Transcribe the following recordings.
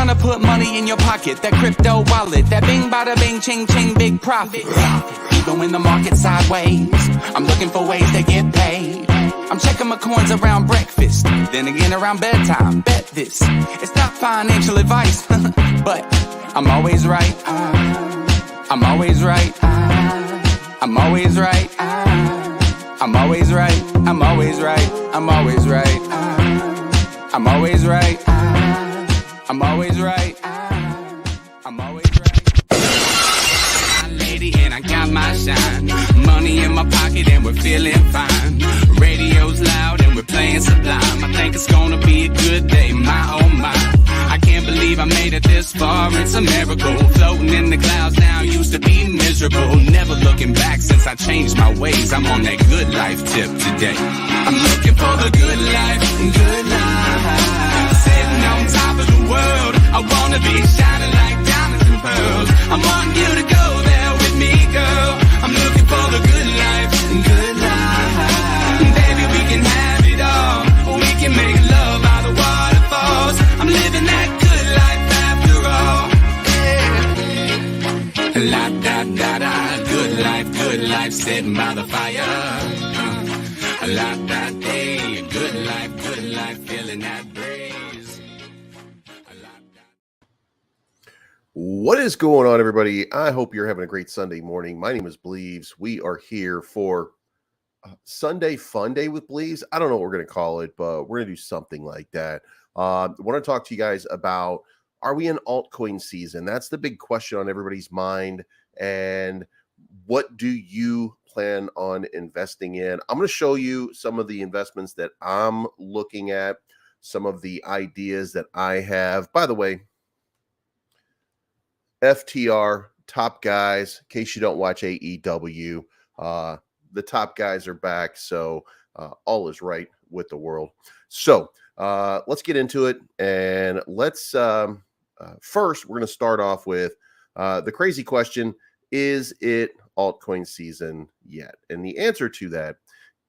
trying to put money in your pocket. That crypto wallet, that bing bada bing ching ching big profit. Even when the market's sideways, I'm looking for ways to get paid. I'm checking my coins around breakfast, then again around bedtime. Bet this, it's not financial advice, but I'm always right. I'm always right. I'm always right. I'm always right. I'm always right. I'm always right. I'm always right. I'm always right. I'm always right. Lady, and I got my shine. Money in my pocket and we're feeling fine. Radio's loud and we're playing Sublime. I think it's gonna be a good day, my oh my. I can't believe I made it this far, it's a miracle. Floating in the clouds now, used to be miserable. Never looking back since I changed my ways. I'm on that good life tip today. I'm looking for the good life, good life. Sitting on top of the world, I wanna be shining like diamonds and pearls. I want you to go there with me, girl. I'm looking for the good life, good life. Baby, we can have it all. We can make love by the waterfalls. I'm living that good life after all. Yeah. La da da da, good life, sitting by the fire. La da day, good life, feeling that breeze. What is going on, everybody? I hope you're having a great Sunday morning. My name is Bleeves. We are here for Sunday Fun Day with Bleeves. I don't know what we're going to call it, but we're going to do something like that. I want to talk to you guys about, are we in altcoin season? That's the big question on everybody's mind. And what do you plan on investing in? I'm going to show you some of the investments that I'm looking at, some of the ideas that I have. By the way, FTR, top guys, in case you don't watch AEW, the top guys are back, so all is right with the world. So let's get into it, and let's first, we're going to start off with the crazy question, is it altcoin season yet? And the answer to that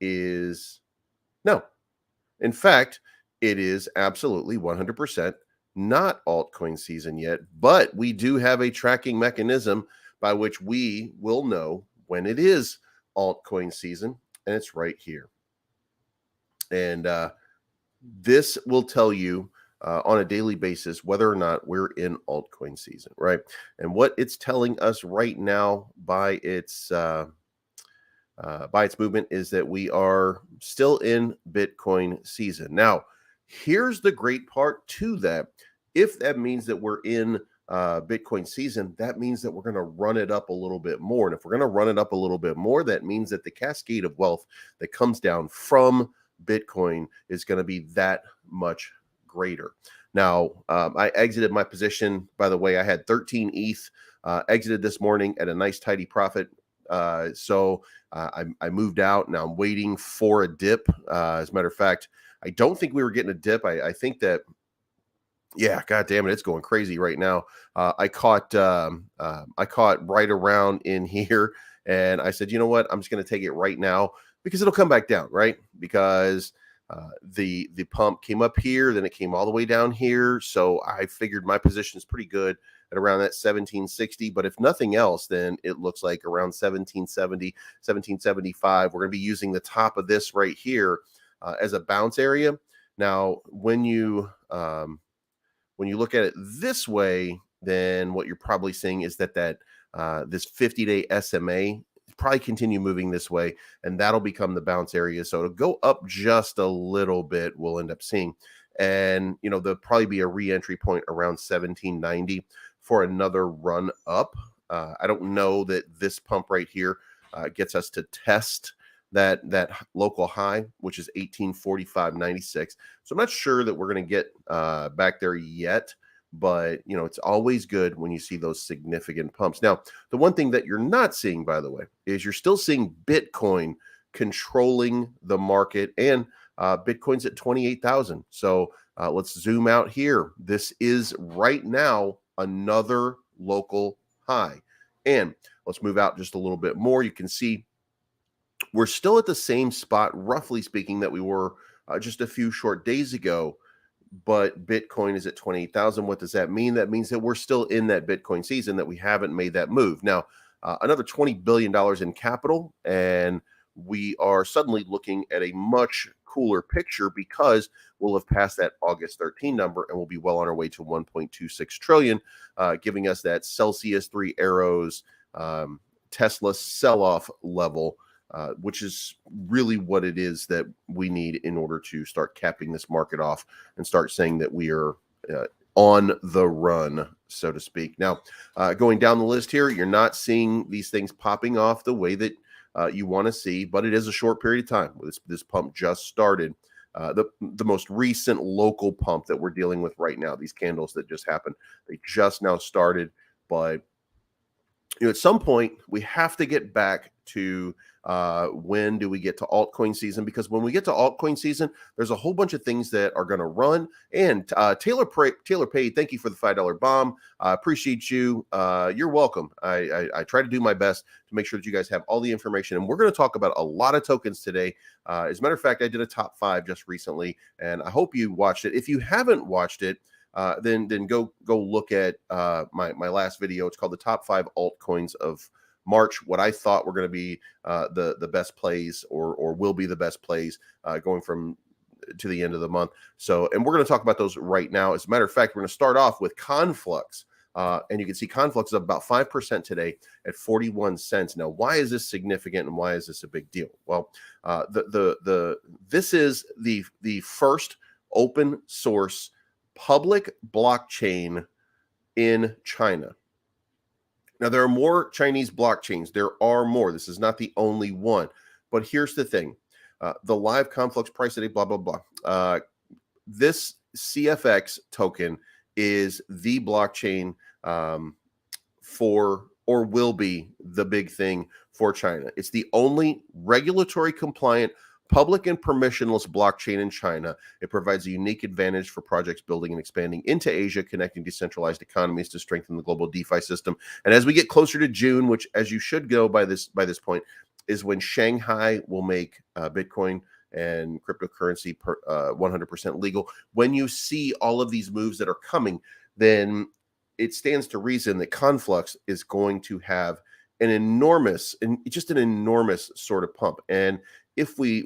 is no. In fact, it is absolutely 100% not altcoin season yet, but we do have a tracking mechanism by which we will know when it is altcoin season, and it's right here. And this will tell you on a daily basis whether or not we're in altcoin season, right? And what it's telling us right now by its movement is that we are still in Bitcoin season. Now, here's the great part to that. If that means that we're in Bitcoin season, that means that we're going to run it up a little bit more. And if we're going to run it up a little bit more, that means that the cascade of wealth that comes down from Bitcoin is going to be that much greater. Now, I exited my position. By the way, I had 13 ETH, exited this morning at a nice tidy profit. So I moved out. Now I'm waiting for a dip. As a matter of fact, I don't think we were getting a dip. I think that, yeah, God damn it, it's going crazy right now. I caught right around in here, and I said, you know what? I'm just going to take it right now because it'll come back down, right? Because the pump came up here, then it came all the way down here. So I figured my position is pretty good at around that 1760. But if nothing else, then it looks like around 1770, 1775. We're going to be using the top of this right here as a bounce area. Now, when you look at it this way, then what you're probably seeing is that this 50-day SMA probably continue moving this way, and that'll become the bounce area. So it'll go up just a little bit, we'll end up seeing. And, you know, there'll probably be a re-entry point around 1790 for another run up. I don't know that this pump right here gets us to test that local high, which is 1845.96. So I'm not sure that we're going to get back there yet, but you know, it's always good when you see those significant pumps. Now, the one thing that you're not seeing, by the way, is you're still seeing Bitcoin controlling the market, and Bitcoin's at 28,000. So let's zoom out here. This is right now another local high, and let's move out just a little bit more. You can see we're still at the same spot, roughly speaking, that we were just a few short days ago. but Bitcoin is at 28,000. What does that mean? That means that we're still in that Bitcoin season, that we haven't made that move. Now, another $20 billion in capital, and we are suddenly looking at a much cooler picture because we'll have passed that August 13 number and we'll be well on our way to 1.26 trillion, giving us that Celsius 3 arrows Tesla sell-off level, which is really what it is that we need in order to start capping this market off and start saying that we are on the run, so to speak. Now, going down the list here, you're not seeing these things popping off the way that you want to see, but it is a short period of time. This pump just started. The most recent local pump that we're dealing with right now, these candles that just happened, they just now started. But at some point, we have to get back to when do we get to altcoin season? Because when we get to altcoin season, there's a whole bunch of things that are going to run. And Taylor Pay, thank you for the $5 bomb. I appreciate you. You're welcome. I try to do my best to make sure that you guys have all the information. And we're going to talk about a lot of tokens today. As a matter of fact, I did a top 5 just recently, and I hope you watched it. If you haven't watched it, then go look at my last video. It's called the top 5 altcoins of March, what I thought were going to be the best plays or will be the best plays going from to the end of the month. So, and we're going to talk about those right now. As a matter of fact, we're going to start off with Conflux. And you can see Conflux is up about 5% today at 41 cents. Now, why is this significant and why is this a big deal? Well, this is the first open source public blockchain in China. Now, there are more Chinese blockchains. There are more. This is not the only one. But here's the thing. The live Conflux price today, blah, blah, blah. This CFX token is the blockchain for, or will be the big thing for China. It's the only regulatory compliant public and permissionless blockchain in China. It provides a unique advantage for projects building and expanding into Asia, connecting decentralized economies to strengthen the global DeFi system. And as we get closer to June, which as you should go by this point, is when Shanghai will make Bitcoin and cryptocurrency 100% legal. When you see all of these moves that are coming, then it stands to reason that Conflux is going to have an enormous sort of pump. And if we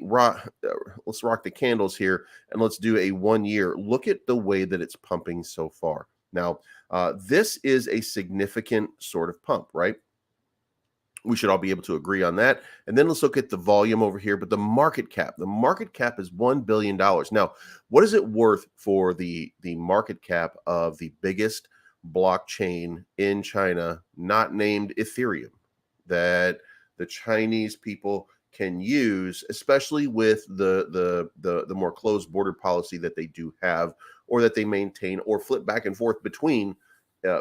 let's rock the candles here and let's do a 1 year. Look at the way that it's pumping so far. Now, this is a significant sort of pump, right? We should all be able to agree on that. And then let's look at the volume over here, but the market cap. The market cap is $1 billion. Now, what is it worth for the market cap of the biggest blockchain in China, not named Ethereum, that the Chinese people can use, especially with the more closed border policy that they do have, or that they maintain or flip back and forth between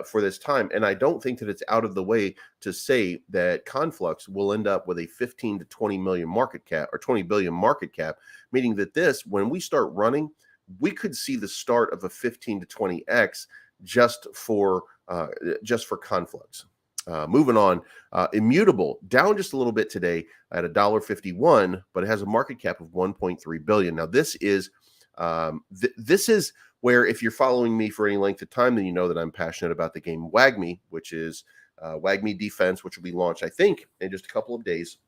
for this time. And I don't think that it's out of the way to say that Conflux will end up with a 15 to 20 million market cap, or 20 billion market cap, meaning that this, when we start running, we could see the start of a 15 to 20x just for Conflux. Moving on, Immutable down just a little bit today at $1.51, but it has a market cap of 1.3 billion. Now, this is this is where, if you're following me for any length of time, then you know that I'm passionate about the game WAGMI, which is WAGMI Defense, which will be launched, I think, in just a couple of days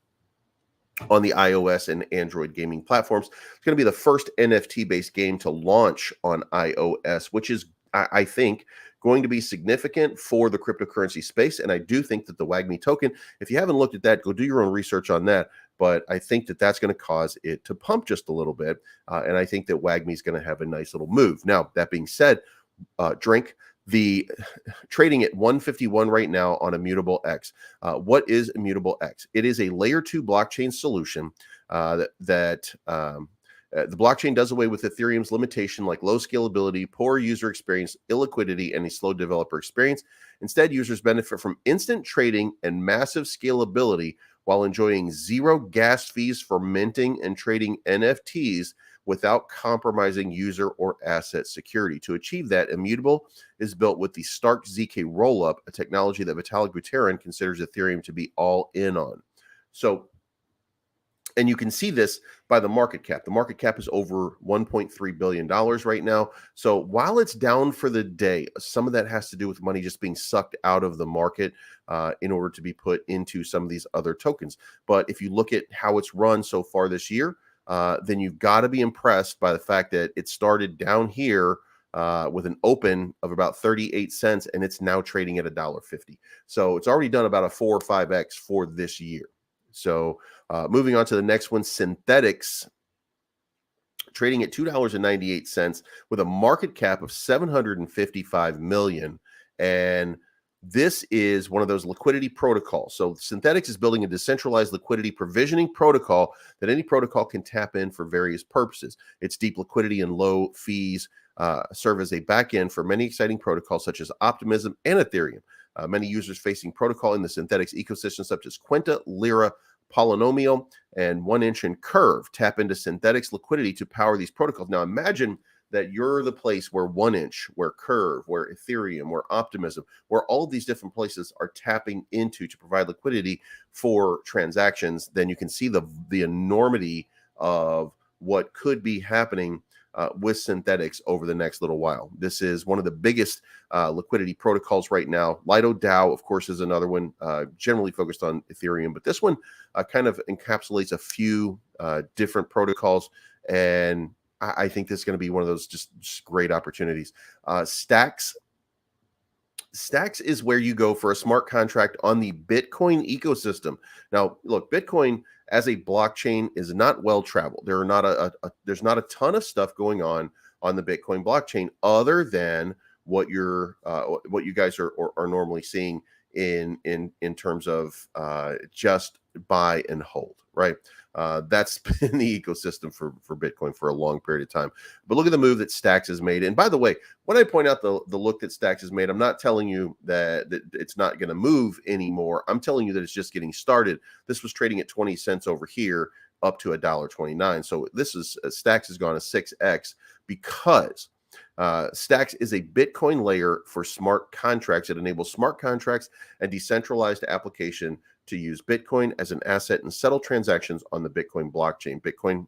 on the iOS and Android gaming platforms. It's going to be the first NFT-based game to launch on iOS, which is, I think, going to be significant for the cryptocurrency space. And I do think that the WAGMI token, if you haven't looked at that, go do your own research on that. But I think that that's going to cause it to pump just a little bit. And I think that WAGMI is going to have a nice little move. Now, that being said, Drink, the trading at 151 right now on Immutable X. What is Immutable X? It is a layer 2 blockchain solution the blockchain does away with Ethereum's limitation like low scalability, poor user experience, illiquidity, and a slow developer experience. Instead, users benefit from instant trading and massive scalability while enjoying zero gas fees for minting and trading NFTs without compromising user or asset security. To achieve that, Immutable is built with the Stark ZK rollup, a technology that Vitalik Buterin considers Ethereum to be all in on. So And you can see this by the market cap. The market cap is over $1.3 billion right now. So while it's down for the day, some of that has to do with money just being sucked out of the market in order to be put into some of these other tokens. But if you look at how it's run so far this year, then you've got to be impressed by the fact that it started down here with an open of about 38 cents, and it's now trading at $1.50. So it's already done about a 4 or 5x for this year. So moving on to the next one, synthetics, trading at $2.98 with a market cap of 755 million. And this is one of those liquidity protocols. So synthetics is building a decentralized liquidity provisioning protocol that any protocol can tap in for various purposes. Its deep liquidity and low fees serve as a backend for many exciting protocols such as Optimism and Ethereum. Many users facing protocol in the synthetics ecosystem such as Quenta, Lyra, Polynomial, and 1inch and Curve tap into synthetics liquidity to power these protocols. Now imagine that you're the place where 1inch, where Curve, where Ethereum, where Optimism, where all of these different places are tapping into to provide liquidity for transactions. Then you can see the enormity of what could be happening with synthetics over the next little while. This is one of the biggest liquidity protocols right now. Lido DAO, of course, is another one, generally focused on Ethereum, but this one kind of encapsulates a few different protocols, and I think this is going to be one of those just great opportunities. Stacks is where you go for a smart contract on the Bitcoin ecosystem. Now, look, Bitcoin as a blockchain is not well traveled. There's not a ton of stuff going on the Bitcoin blockchain other than what you guys are normally seeing in terms of just buy and hold, right? That's been the ecosystem for Bitcoin for a long period of time. But look at the move that Stacks has made. And by the way, when I point out the look that Stacks has made, I'm not telling you that it's not going to move anymore. I'm telling you that it's just getting started. This was trading at 20 cents over here up to $1.29. So this is Stacks has gone a 6x because Stacks is a Bitcoin layer for smart contracts. It enables smart contracts and decentralized application to use Bitcoin as an asset and settle transactions on the Bitcoin blockchain. Bitcoin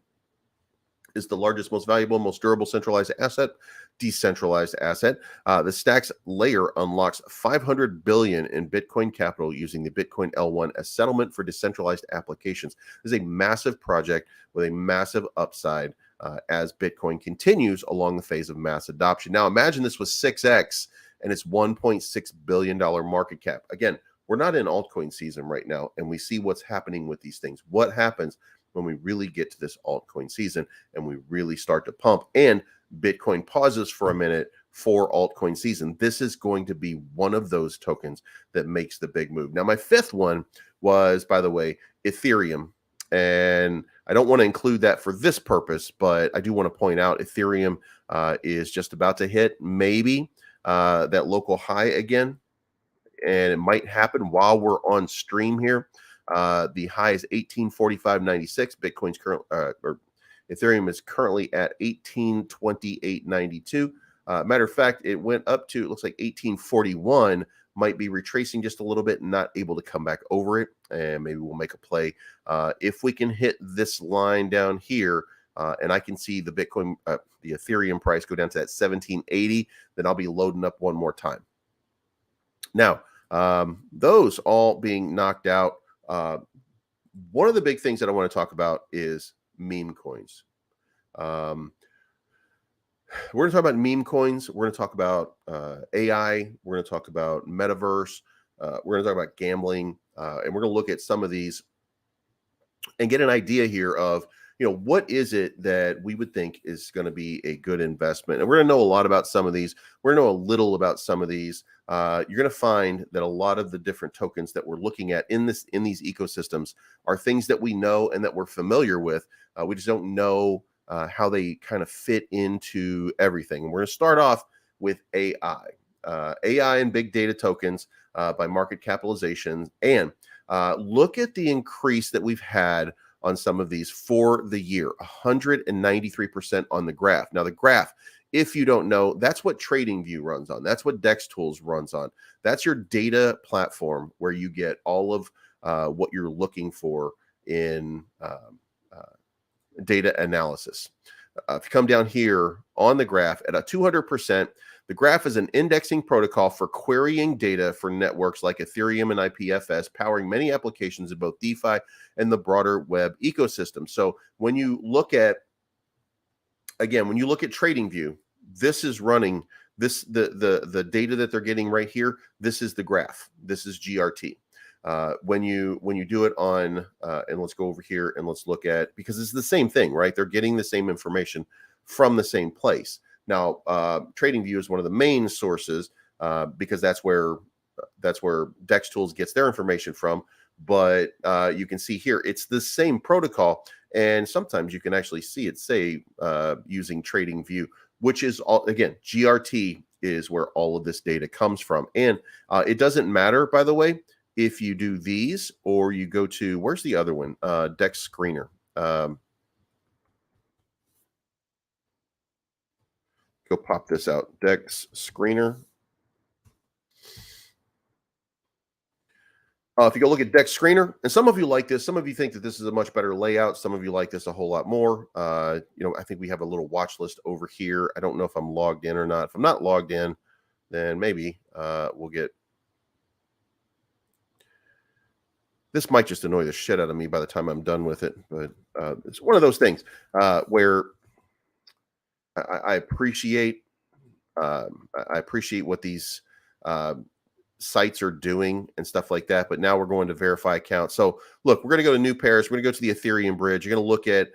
is the largest, most valuable, most durable centralized asset, decentralized asset. The Stacks layer unlocks 500 billion in Bitcoin capital using the Bitcoin L1 as settlement for decentralized applications. This is a massive project with a massive upside as Bitcoin continues along the phase of mass adoption. Now, imagine this was 6x and it's $1.6 billion market cap. Again, we're not in altcoin season right now, and we see what's happening with these things. What happens when we really get to this altcoin season and we really start to pump and Bitcoin pauses for a minute for altcoin season? This is going to be one of those tokens that makes the big move. Now, my fifth one was, by the way, Ethereum. And I don't want to include that for this purpose, but I do want to point out Ethereum is just about to hit maybe that local high again. And it might happen while we're on stream here. The high is 1845.96. Bitcoin's current or Ethereum is currently at 1828.92. Matter of fact, it went up to, it looks like 1841. Might be retracing just a little bit and not able to come back over it. And maybe we'll make a play if we can hit this line down here. And I can see the Bitcoin, the Ethereum price go down to that 1780. Then I'll be loading up one more time. Now, those all being knocked out, one of the big things that I want to talk about is meme coins. We're going to talk about meme coins. We're going to talk about AI. We're going to talk about metaverse. We're going to talk about gambling. And we're going to look at some of these and get an idea here of, what is it that we would think is going to be a good investment? And we're going to know a lot about some of these. We're going to know a little about some of these. You're going to find that a lot of the different tokens that we're looking at in these ecosystems are things that we know and that we're familiar with. We just don't know how they kind of fit into everything. And we're going to start off with AI. AI and big data tokens by market capitalization. And look at the increase that we've had on some of these for the year, 193% on the graph. Now, the graph, if you don't know, that's what TradingView runs on. That's what Dex Tools runs on. That's your data platform where you get all of what you're looking for in data analysis. If you come down here on the graph at a 200%, the graph is an indexing protocol for querying data for networks like Ethereum and IPFS, powering many applications in both DeFi and the broader web ecosystem. So when you look at, again, when you look at TradingView, this is running this, the data that they're getting right here. This is the graph. This is GRT. When you do it on, and let's go over here and let's look at, because it's the same thing, right? They're getting the same information from the same place. Now, TradingView is one of the main sources because that's where Dex Tools gets their information from. But you can see here, it's the same protocol. And sometimes you can actually see it say using TradingView, which is all, again, GRT is where all of this data comes from. And it doesn't matter, by the way, if you do these or you go to, where's the other one? Dex Screener. Go pop this out. Dex Screener. If you go look at Dex Screener, and some of you like this, some of you think that this is a much better layout. Some of you like this a whole lot more. I think we have a little watch list over here. I don't know if I'm logged in or not. If I'm not logged in, then maybe we'll get. This might just annoy the shit out of me by the time I'm done with it, but it's one of those things where I appreciate what these sites are doing and stuff like that. But now we're going to verify accounts. So look, we're going to go to new pairs. We're going to go to the Ethereum bridge. You're going to look at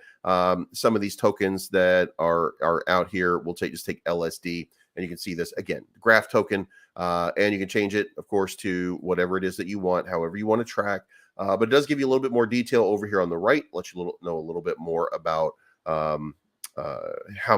some of these tokens that are out here. We'll just take LSD, and you can see this again, graph token, and you can change it, of course, to whatever it is that you want, however you want to track. But it does give you a little bit more detail over here on the right. Let you know a little bit more about how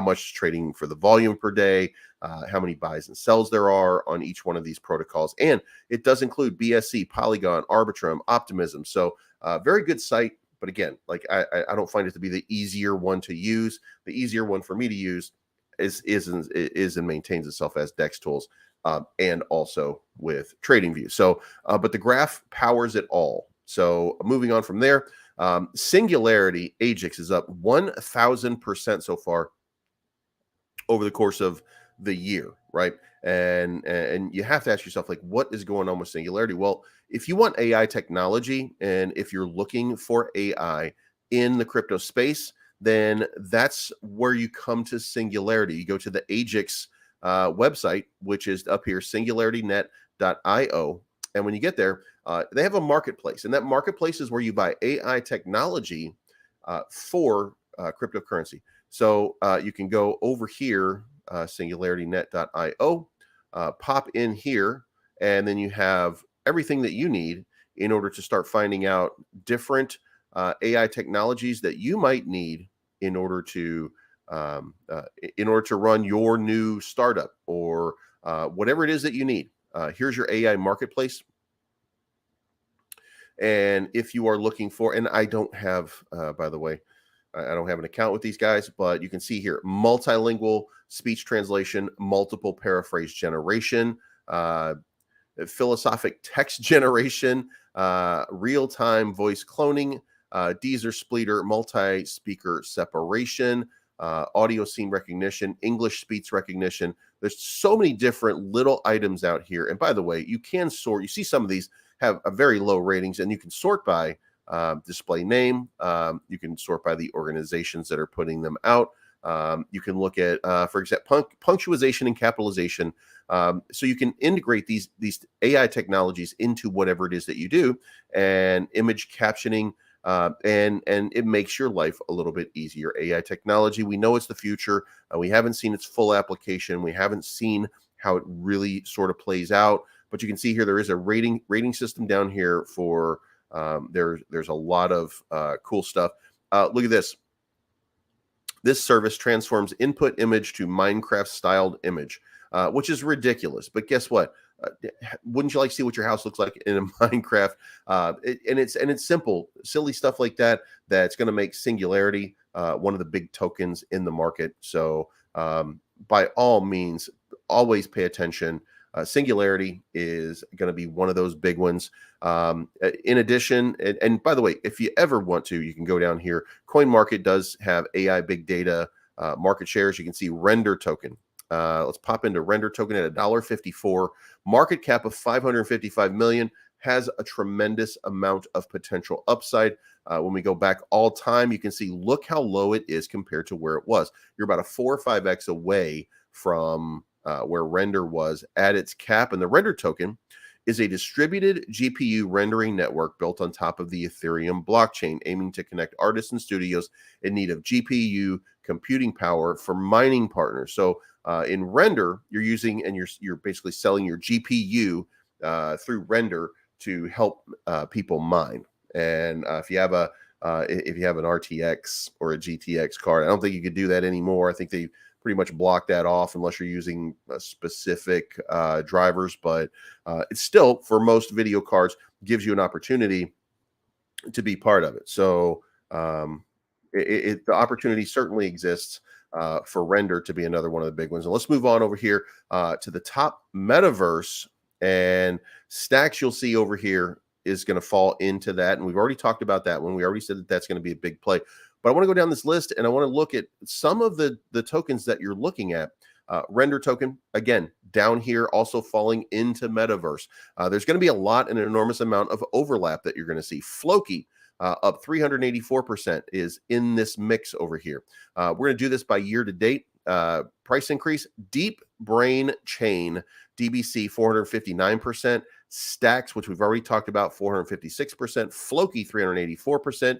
much trading for the volume per day, how many buys and sells there are on each one of these protocols. And it does include BSC, Polygon, Arbitrum, Optimism. So very good site. But again, like I don't find it to be the easier one to use. The easier one for me to use is and maintains itself as Dex Tools and also with TradingView. So, but the graph powers it all. So moving on from there, Singularity Ajax is up 1,000% so far over the course of the year, right? And you have to ask yourself, like, what is going on with Singularity? Well, if you want AI technology and if you're looking for AI in the crypto space, then that's where you come to Singularity. You go to the Ajax website, which is up here, singularitynet.io. And when you get there, they have a marketplace, and that marketplace is where you buy AI technology for cryptocurrency. So you can go over here, singularitynet.io, pop in here, and then you have everything that you need in order to start finding out different AI technologies that you might need in order to run your new startup or whatever it is that you need. Here's your AI marketplace. And if you are looking for, and I don't have, by the way, I don't have an account with these guys, but you can see here, multilingual speech translation, multiple paraphrase generation, philosophic text generation, real-time voice cloning, Deezer splitter, multi-speaker separation, audio scene recognition, English speech recognition. There's so many different little items out here. And by the way, you can sort, you see some of these have a very low ratings, and you can sort by display name. You can sort by the organizations that are putting them out. You can look at, for example, punctuation and capitalization. So you can integrate these AI technologies into whatever it is that you do, and image captioning, and it makes your life a little bit easier. AI technology, we know it's the future. We haven't seen its full application. We haven't seen how it really sort of plays out. But you can see here there is a rating system down here for there's a lot of cool stuff. Look at this. This service transforms input image to Minecraft styled image, which is ridiculous. But guess what? Wouldn't you like to see what your house looks like in a Minecraft? And it's simple, silly stuff like that. That's going to make Singularity one of the big tokens in the market. So by all means, always pay attention Singularity is going to be one of those big ones. In addition, and by the way, if you ever want to, you can go down here. CoinMarket does have AI big data market shares. You can see Render token. Let's pop into Render token at $1.54. Market cap of 555 million. Has a tremendous amount of potential upside. When we go back all time, you can see, look how low it is compared to where it was. You're about a 4 or 5x away from where Render was at its cap. And the Render token is a distributed GPU rendering network built on top of the Ethereum blockchain, aiming to connect artists and studios in need of GPU computing power for mining partners. So in Render, you're using, and you're basically selling your GPU through Render to help people mine. And if you have an RTX or a GTX card, I don't think you could do that anymore. I think they pretty much block that off unless you're using specific drivers. But it's still, for most video cards, gives you an opportunity to be part of it. So the opportunity certainly exists for Render to be another one of the big ones. And let's move on over here to the top metaverse. And Stacks, you'll see over here, is going to fall into that. And we've already talked about that one. We already said that that's going to be a big play. But I want to go down this list and I want to look at some of the tokens that you're looking at. Render token, again, down here, also falling into metaverse. There's going to be a lot and an enormous amount of overlap that you're going to see. Floki, up 384%, is in this mix over here. We're going to do this by year to date. Price increase, Deep Brain Chain, DBC, 459%. Stacks, which we've already talked about, 456%. Floki, 384%.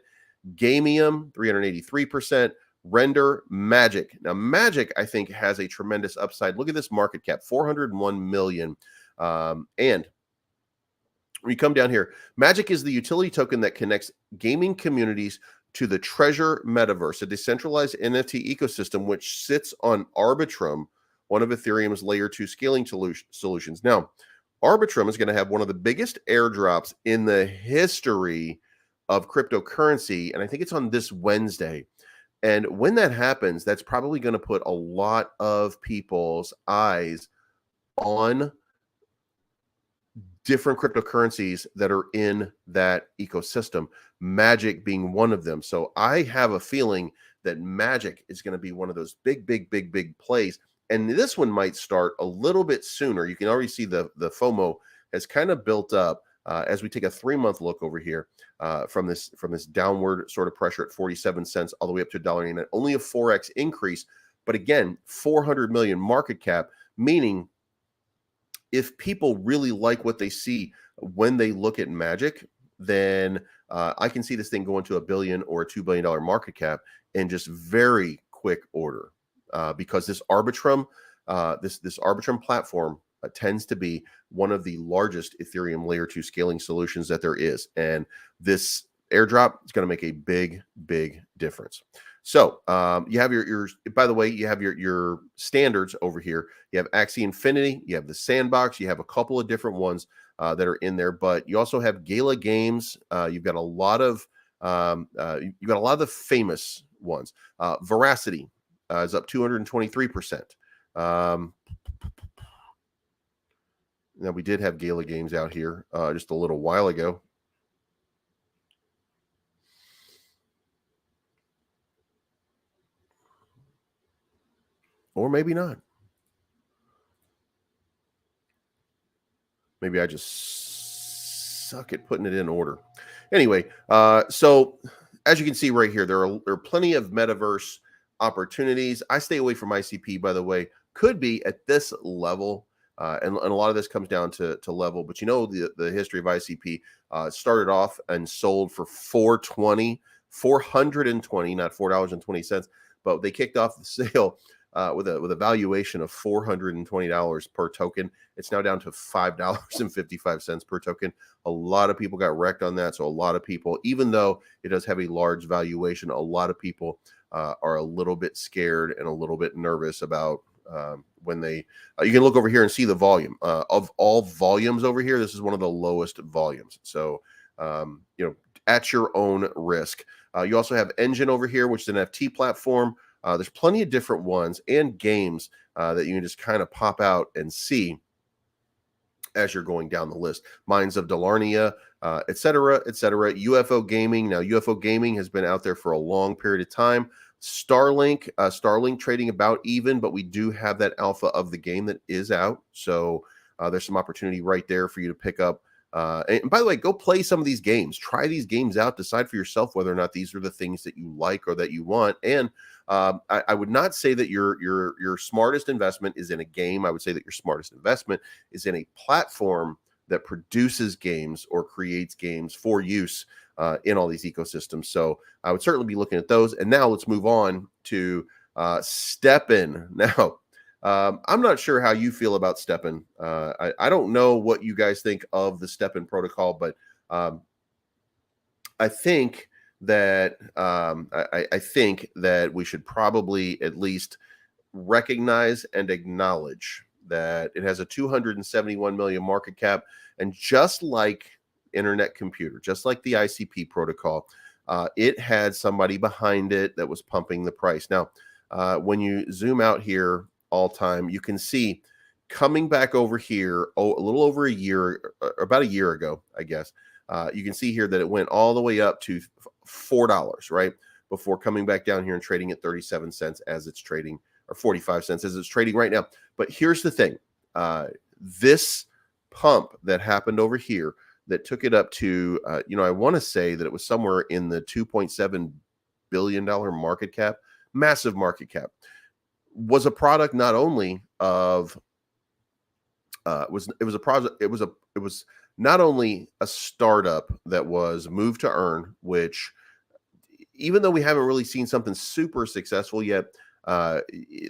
Gamium, 383%. Render, Magic. Now, Magic, I think, has a tremendous upside. Look at this market cap, 401 million. And when you come down here, Magic is the utility token that connects gaming communities to the Treasure Metaverse, a decentralized NFT ecosystem which sits on Arbitrum, one of Ethereum's layer 2 scaling solutions. Now, Arbitrum is going to have one of the biggest airdrops in the history of cryptocurrency, and I think it's on this Wednesday. And when that happens, that's probably going to put a lot of people's eyes on different cryptocurrencies that are in that ecosystem, Magic being one of them. So I have a feeling that Magic is going to be one of those big plays. And this one might start a little bit sooner. You can already see the FOMO has kind of built up as we take a 3-month look over here from this downward sort of pressure at 47 cents all the way up to $1.89. Only a 4x increase. But again, 400 million market cap, meaning if people really like what they see when they look at Magic, then I can see this thing going to $1 billion or a $2 billion market cap in just very quick order. Because this Arbitrum, this Arbitrum platform tends to be one of the largest Ethereum layer 2 scaling solutions that there is. And this airdrop is going to make a big difference. So you have your by the way, you have your standards over here. You have Axie Infinity, you have the Sandbox, you have a couple of different ones that are in there, but you also have Gala Games. You've got a lot of the famous ones. Veracity is up 223%. Now we did have Gala Games out here just a little while ago. Or maybe not. Maybe I just suck at putting it in order. Anyway, so as you can see right here, there are plenty of metaverse opportunities. I stay away from ICP, by the way. Could be at this level, and a lot of this comes down to level. But you know the history of ICP started off and sold for $420, not $4.20, but they kicked off the sale with a valuation of $420 per token. It's now down to $5.55 per token. A lot of people got wrecked on that. So a lot of people, even though it does have a large valuation, a lot of people are a little bit scared and a little bit nervous about when they. You can look over here and see the volume of all volumes over here. This is one of the lowest volumes. So at your own risk. You also have NGN over here, which is an NFT platform. There's plenty of different ones and games that you can just kind of pop out and see. as you're going down the list. Mines of Delarnia, et cetera, et cetera. UFO Gaming. Now, UFO Gaming has been out there for a long period of time. Starlink trading about even, but we do have that alpha of the game that is out. So there's some opportunity right there for you to pick up. And by the way, go play some of these games. Try these games out. Decide for yourself whether or not these are the things that you like or that you want. And I would not say that your smartest investment is in a game. I would say that your smartest investment is in a platform that produces games or creates games for use in all these ecosystems. So I would certainly be looking at those. And now let's move on to STEPN. Now, I'm not sure how you feel about STEPN. I don't know what you guys think of the STEPN protocol, but I think that I think that we should probably at least recognize and acknowledge that it has a 271 million market cap, and just like Internet Computer, just like the ICP protocol, it had somebody behind it that was pumping the price. Now, when you zoom out here all time, you can see coming back over here, a little over a year, about a year ago, I guess, you can see here that it went all the way up to $4, right? Before coming back down here and trading at 37 cents as it's trading, or 45 cents as it's trading right now. But here's the thing. This pump that happened over here that took it up to, I want to say that it was somewhere in the $2.7 billion market cap, massive market cap, was a product not only of, it was not only a startup that was moved to earn, which even though we haven't really seen something super successful yet,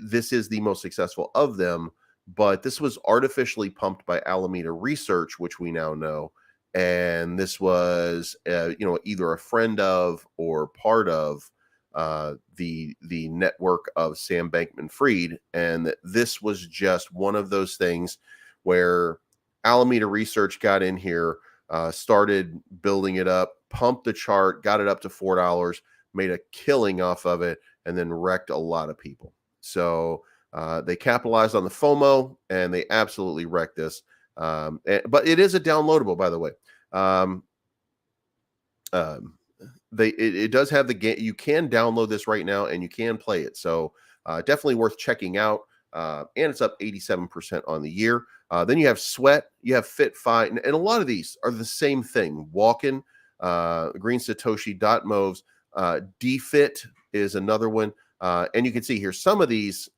this is the most successful of them, but this was artificially pumped by Alameda Research, which we now know. And this was, either a friend of or part of the network of Sam Bankman-Fried. And this was just one of those things where Alameda Research got in here, started building it up, pumped the chart, got it up to $4, made a killing off of it, and then wrecked a lot of people. So they capitalized on the FOMO, and they absolutely wrecked this. But it is a downloadable, by the way. It does have the game. You can download this right now, and you can play it. So definitely worth checking out. And it's up 87% on the year. Then you have Sweat, you have FitFi, and a lot of these are the same thing. Walkin', Green Satoshi, Moves, DFit is another one. And you can see here some of these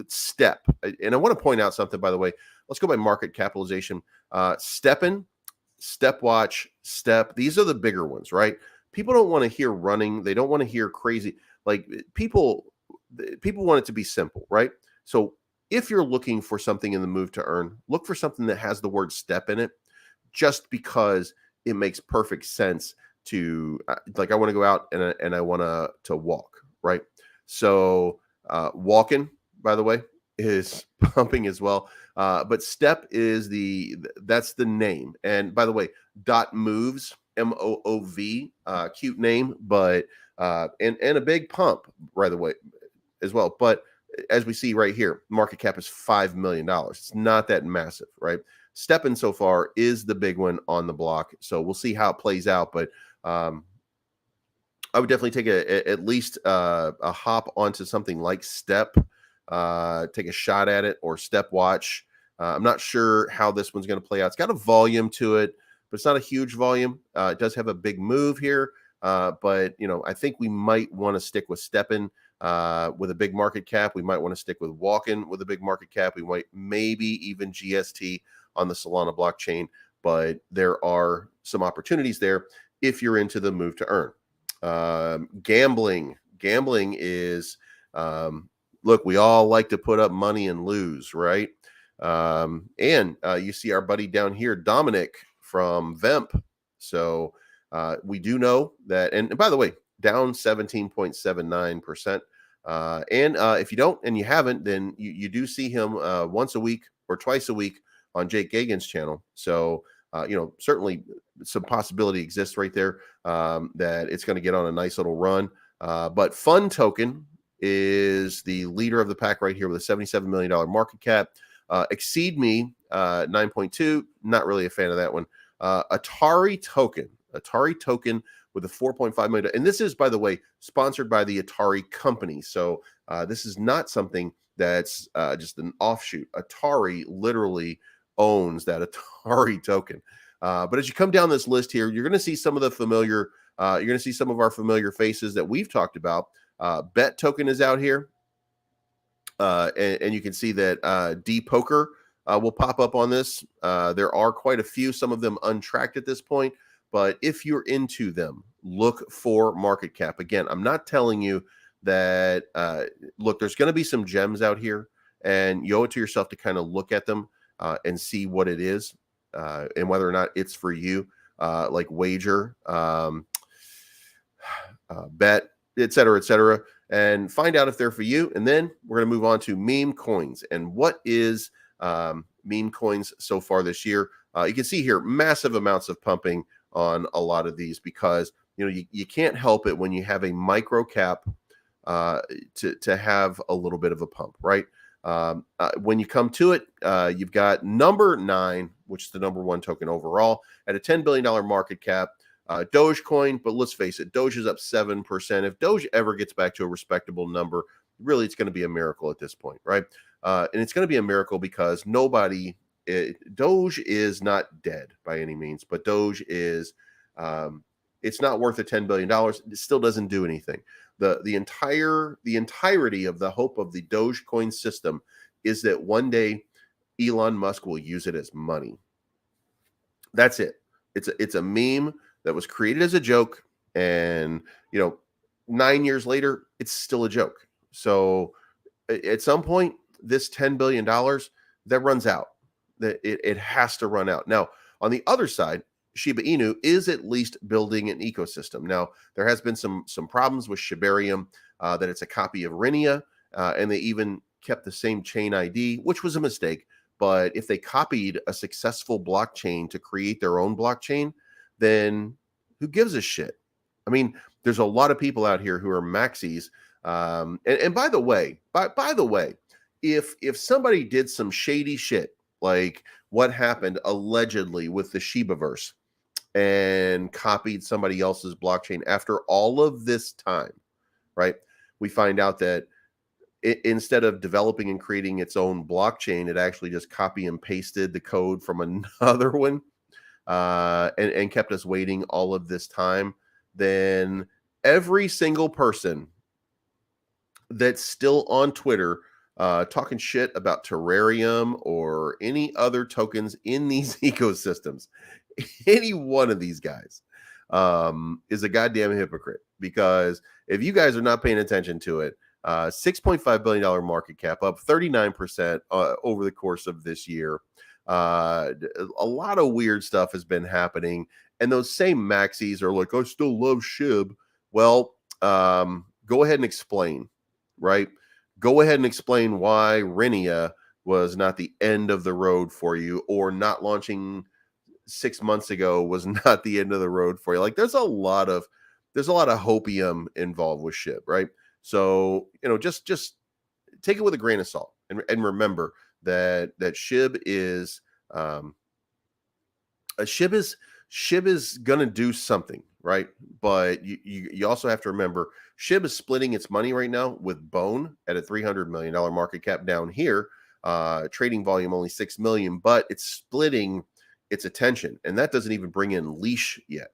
Step. And I want to point out something, by the way. Let's go by market capitalization. STEPN, Stepwatch, Step. These are the bigger ones, right? People don't want to hear running. They don't want to hear crazy. Like people want it to be simple, right? So if you're looking for something in the move to earn, look for something that has the word step in it, just because it makes perfect sense to, like, I want to go out and I want to walk, right? So Walking, by the way, is pumping as well. But Step is that's the name. And by the way, .moves, MOOV, cute name, but and a big pump, by the way, as well. But as we see right here, market cap is $5 million. It's not that massive, right? STEPN so far is the big one on the block. So we'll see how it plays out. But I would definitely take at least a hop onto something like Step, take a shot at it, or Stepwatch. I'm not sure how this one's going to play out. It's got a volume to it, but it's not a huge volume. It does have a big move here. But, I think we might want to stick with STEPN with a big market cap. We might want to stick with Walkin' with a big market cap. We might maybe even GST on the Solana blockchain. But there are some opportunities there if you're into the move to earn. Gambling is, look, we all like to put up money and lose, right? And you see our buddy down here, Dominic from Vemp. So we do know that, and by the way, down 17.79%. And if you don't and you haven't, then you do see him once a week or twice a week on Jake Gagan's channel. So certainly some possibility exists right there that it's going to get on a nice little run. But Fun Token is the leader of the pack right here with a $77 million market cap. Exceed Me 9.2, not really a fan of that one. Atari token with a 4.5 million. And this is, by the way, sponsored by the Atari company. So this is not something that's just an offshoot. Atari literally owns that Atari token. But as you come down this list here, you're going to see some of the familiar, you're going to see some of our familiar faces that we've talked about. Bet token is out here. And you can see that D-Poker will pop up on this. There are quite a few, some of them untracked at this point. But if you're into them, look for market cap. Again, I'm not telling you that, look, there's going to be some gems out here, and you owe it to yourself to kind of look at them and see what it is and whether or not it's for you, like wager, bet, et cetera, and find out if they're for you. And then we're going to move on to meme coins. And what is meme coins so far this year? You can see here massive amounts of pumping on a lot of these because you can't help it when you have a micro cap to have a little bit of a pump, right? When you come to it, you've got number 9, which is the number 1 token overall at a $10 billion market cap. Dogecoin, but let's face it, Doge is up 7%. If Doge ever gets back to a respectable number, really it's going to be a miracle at this point, right? And it's going to be a miracle because Doge is not dead by any means, but Doge is, it's not worth the $10 billion. It still doesn't do anything. The entirety of the hope of the Dogecoin system is that one day Elon Musk will use it as money. That's it. It's a meme that was created as a joke, and 9 years later, it's still a joke. So at some point, this $10 billion that runs out. It has to run out. Now, on the other side, Shiba Inu is at least building an ecosystem. Now, there has been some problems with Shibarium, that it's a copy of Renia, and they even kept the same chain ID, which was a mistake. But if they copied a successful blockchain to create their own blockchain, then who gives a shit? I mean, there's a lot of people out here who are maxis. And by the way, if somebody did some shady shit, like what happened allegedly with the Shibaverse, and copied somebody else's blockchain after all of this time, right? We find out that instead of developing and creating its own blockchain, it actually just copy and pasted the code from another one, and kept us waiting all of this time. Then every single person that's still on Twitter talking shit about Terrarium or any other tokens in these ecosystems, any one of these guys is a goddamn hypocrite. Because if you guys are not paying attention to it, $6.5 billion market cap, up 39% over the course of this year. A lot of weird stuff has been happening, and those same maxis are like, I still love SHIB. Well, go ahead and explain, right? Go ahead and explain why Renia was not the end of the road for you, or not launching 6 months ago was not the end of the road for you. Like there's a lot of hopium involved with SHIB, right? So, just take it with a grain of salt, and remember that SHIB is SHIB is going to do something, right? But you also have to remember SHIB is splitting its money right now with Bone at a $300 million market cap down here. Trading volume only 6 million, but it's splitting its attention, and that doesn't even bring in Leash yet.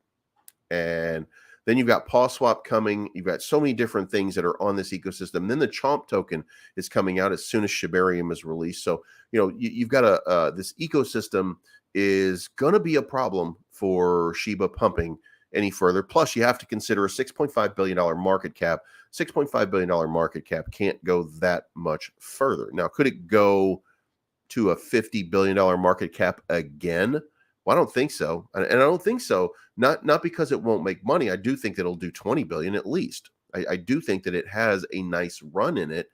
And then you've got Paw Swap coming. You've got so many different things that are on this ecosystem. Then the Chomp token is coming out as soon as Shibarium is released. So, you've got this ecosystem is going to be a problem for Shiba pumping any further. Plus, you have to consider a $6.5 billion market cap. $6.5 billion market cap can't go that much further. Now, could it go to a $50 billion market cap again? Well, I don't think so. And I don't think so, not because it won't make money. I do think that it'll do 20 billion at least. I do think that it has a nice run in it,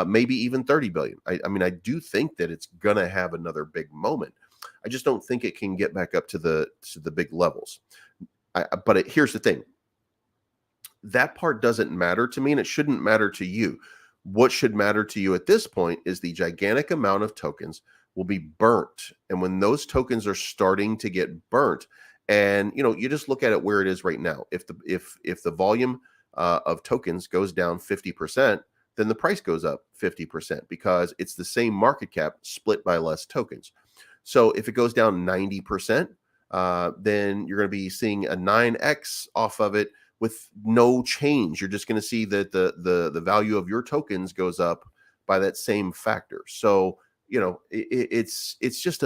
maybe even 30 billion. I mean, I do think that it's going to have another big moment. I just don't think it can get back up to the big levels. But here's the thing. That part doesn't matter to me, and it shouldn't matter to you. What should matter to you at this point is the gigantic amount of tokens will be burnt. And when those tokens are starting to get burnt, and you just look at it where it is right now. If the volume of tokens goes down 50%, then the price goes up 50% because it's the same market cap split by less tokens. So if it goes down 90%, then you're going to be seeing a 9x off of it with no change. You're just going to see that the value of your tokens goes up by that same factor. So it's just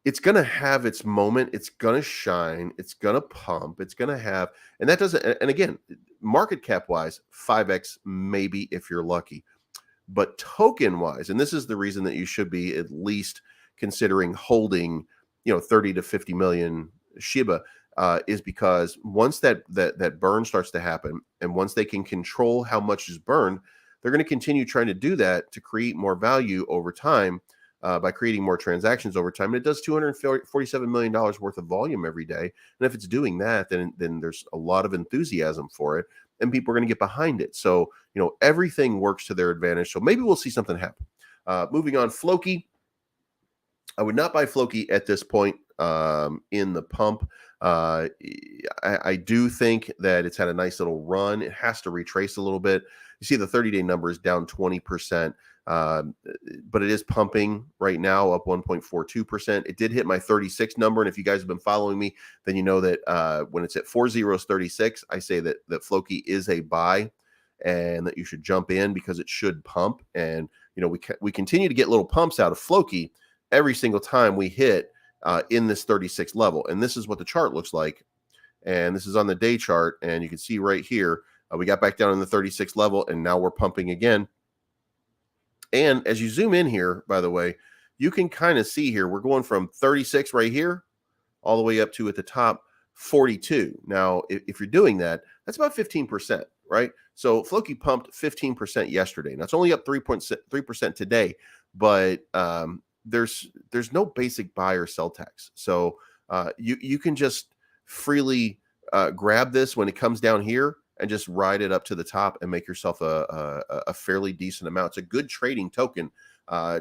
it's going to have its moment. It's going to shine. It's going to pump. It's going to have, and that doesn't, and again, market cap wise, 5x maybe if you're lucky, but token wise, and this is the reason that you should be at least considering holding, 30 to 50 million Shiba, is because once that burn starts to happen, and once they can control how much is burned, they're going to continue trying to do that to create more value over time. By creating more transactions over time. And it does $247 million worth of volume every day. And if it's doing that, then there's a lot of enthusiasm for it, and people are going to get behind it. So, everything works to their advantage. So maybe we'll see something happen. Moving on, Floki. I would not buy Floki at this point in the pump. I do think that it's had a nice little run. It has to retrace a little bit. You see the 30-day number is down 20%, but it is pumping right now, up 1.42%. It did hit my 36 number, and if you guys have been following me, then you know that when it's at 4036, I say that Floki is a buy and that you should jump in because it should pump. And we continue to get little pumps out of Floki every single time we hit in this 36 level. And this is what the chart looks like. And this is on the day chart. And you can see right here, we got back down in the 36 level, and now we're pumping again. And as you zoom in here, by the way, you can kind of see here, we're going from 36 right here all the way up to at the top 42. Now, if you're doing that, that's about 15%, right? So Floki pumped 15% yesterday. Now it's only up 3% today, but there's no basic buy or sell tax. So you can just freely grab this when it comes down here and just ride it up to the top and make yourself a fairly decent amount. It's a good trading token,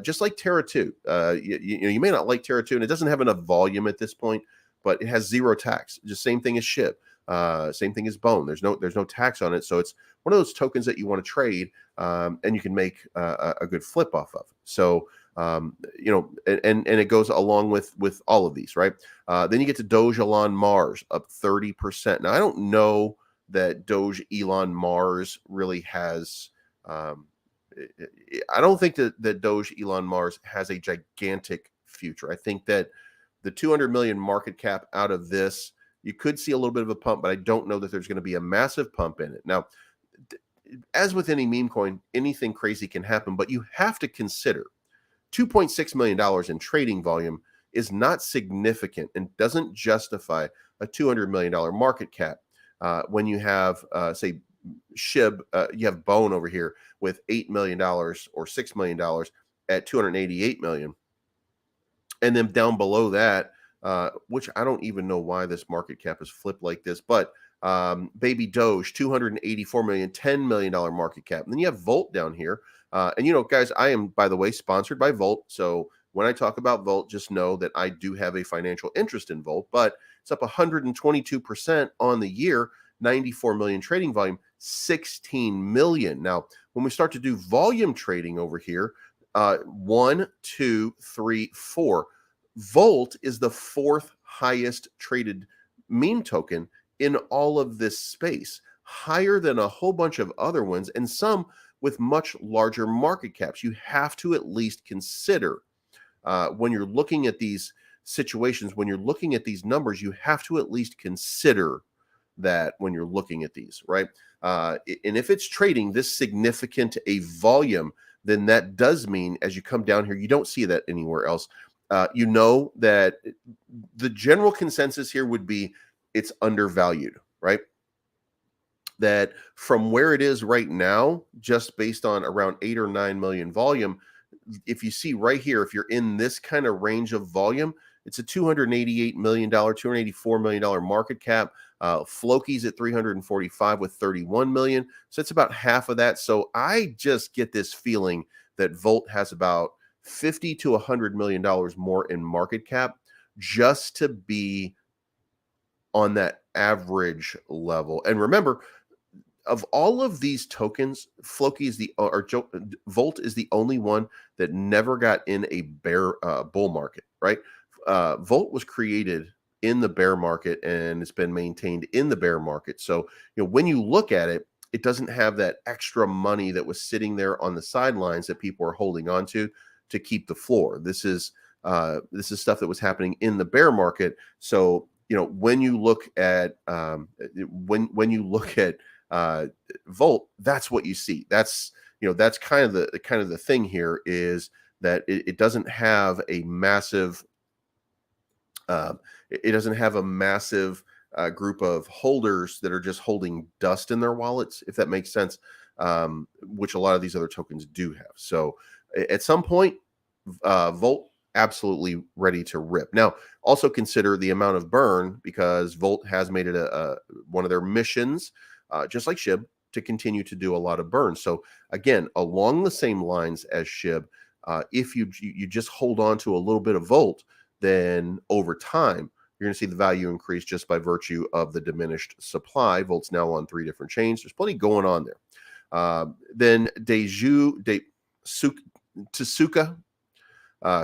just like Terra 2. You may not like Terra 2, and it doesn't have enough volume at this point, but it has zero tax. Just same thing as SHIB, same thing as Bone. There's no tax on it, so it's one of those tokens that you want to trade, and you can make a good flip off of. So and it goes along with all of these, right? Then you get to Doge Elon Mars up 30%. Now I don't know that Doge Elon Mars really has. I don't think that Doge Elon Mars has a gigantic future. I think that the 200 million market cap out of this, you could see a little bit of a pump, but I don't know that there's going to be a massive pump in it. Now, as with any meme coin, anything crazy can happen, but you have to consider $2.6 million in trading volume is not significant and doesn't justify a $200 million market cap. When you have, say, SHIB, you have Bone over here with $8 million or $6 million at 288 million. And then down below that, which I don't even know why this market cap is flipped like this, but Baby Doge, 284 million, $10 million market cap. And then you have Volt down here. And, guys, I am, by the way, sponsored by Volt. So when I talk about Volt, just know that I do have a financial interest in Volt, but it's up 122% on the year, 94 million trading volume, 16 million. Now, when we start to do volume trading over here, 1, 2, 3, 4. Volt is the fourth highest traded meme token in all of this space, higher than a whole bunch of other ones, and some with much larger market caps. You have to at least consider when you're looking at these situations, when you're looking at these numbers, you have to at least consider that when you're looking at these, right? And if it's trading this significant a volume, then that does mean as you come down here, you don't see that anywhere else. That the general consensus here would be it's undervalued, right? That from where it is right now, just based on around 8 or 9 million volume, if you see right here, if you're in this kind of range of volume, it's a $288 million, $284 million market cap. Floki's at 345 with 31 million. So it's about half of that. So I just get this feeling that Volt has about $50 to $100 million more in market cap just to be on that average level. And remember, of all of these tokens, Floki is Volt is the only one that never got in a bull market, right? Volt was created in the bear market and it's been maintained in the bear market. So, when you look at it, it doesn't have that extra money that was sitting there on the sidelines that people are holding on to keep the floor. This is stuff that was happening in the bear market. So, when you look at Volt, that's what you see. That's kind of the thing here is that it doesn't have a massive group of holders that are just holding dust in their wallets, if that makes sense, which a lot of these other tokens do have. So at some point, Volt absolutely ready to rip. Now, also consider the amount of burn, because Volt has made it one of their missions, just like SHIB, to continue to do a lot of burn. So again, along the same lines as SHIB, if you just hold on to a little bit of Volt, then over time, you're going to see the value increase just by virtue of the diminished supply. Volt's now on 3 different chains. There's plenty going on there. Then Tsuka.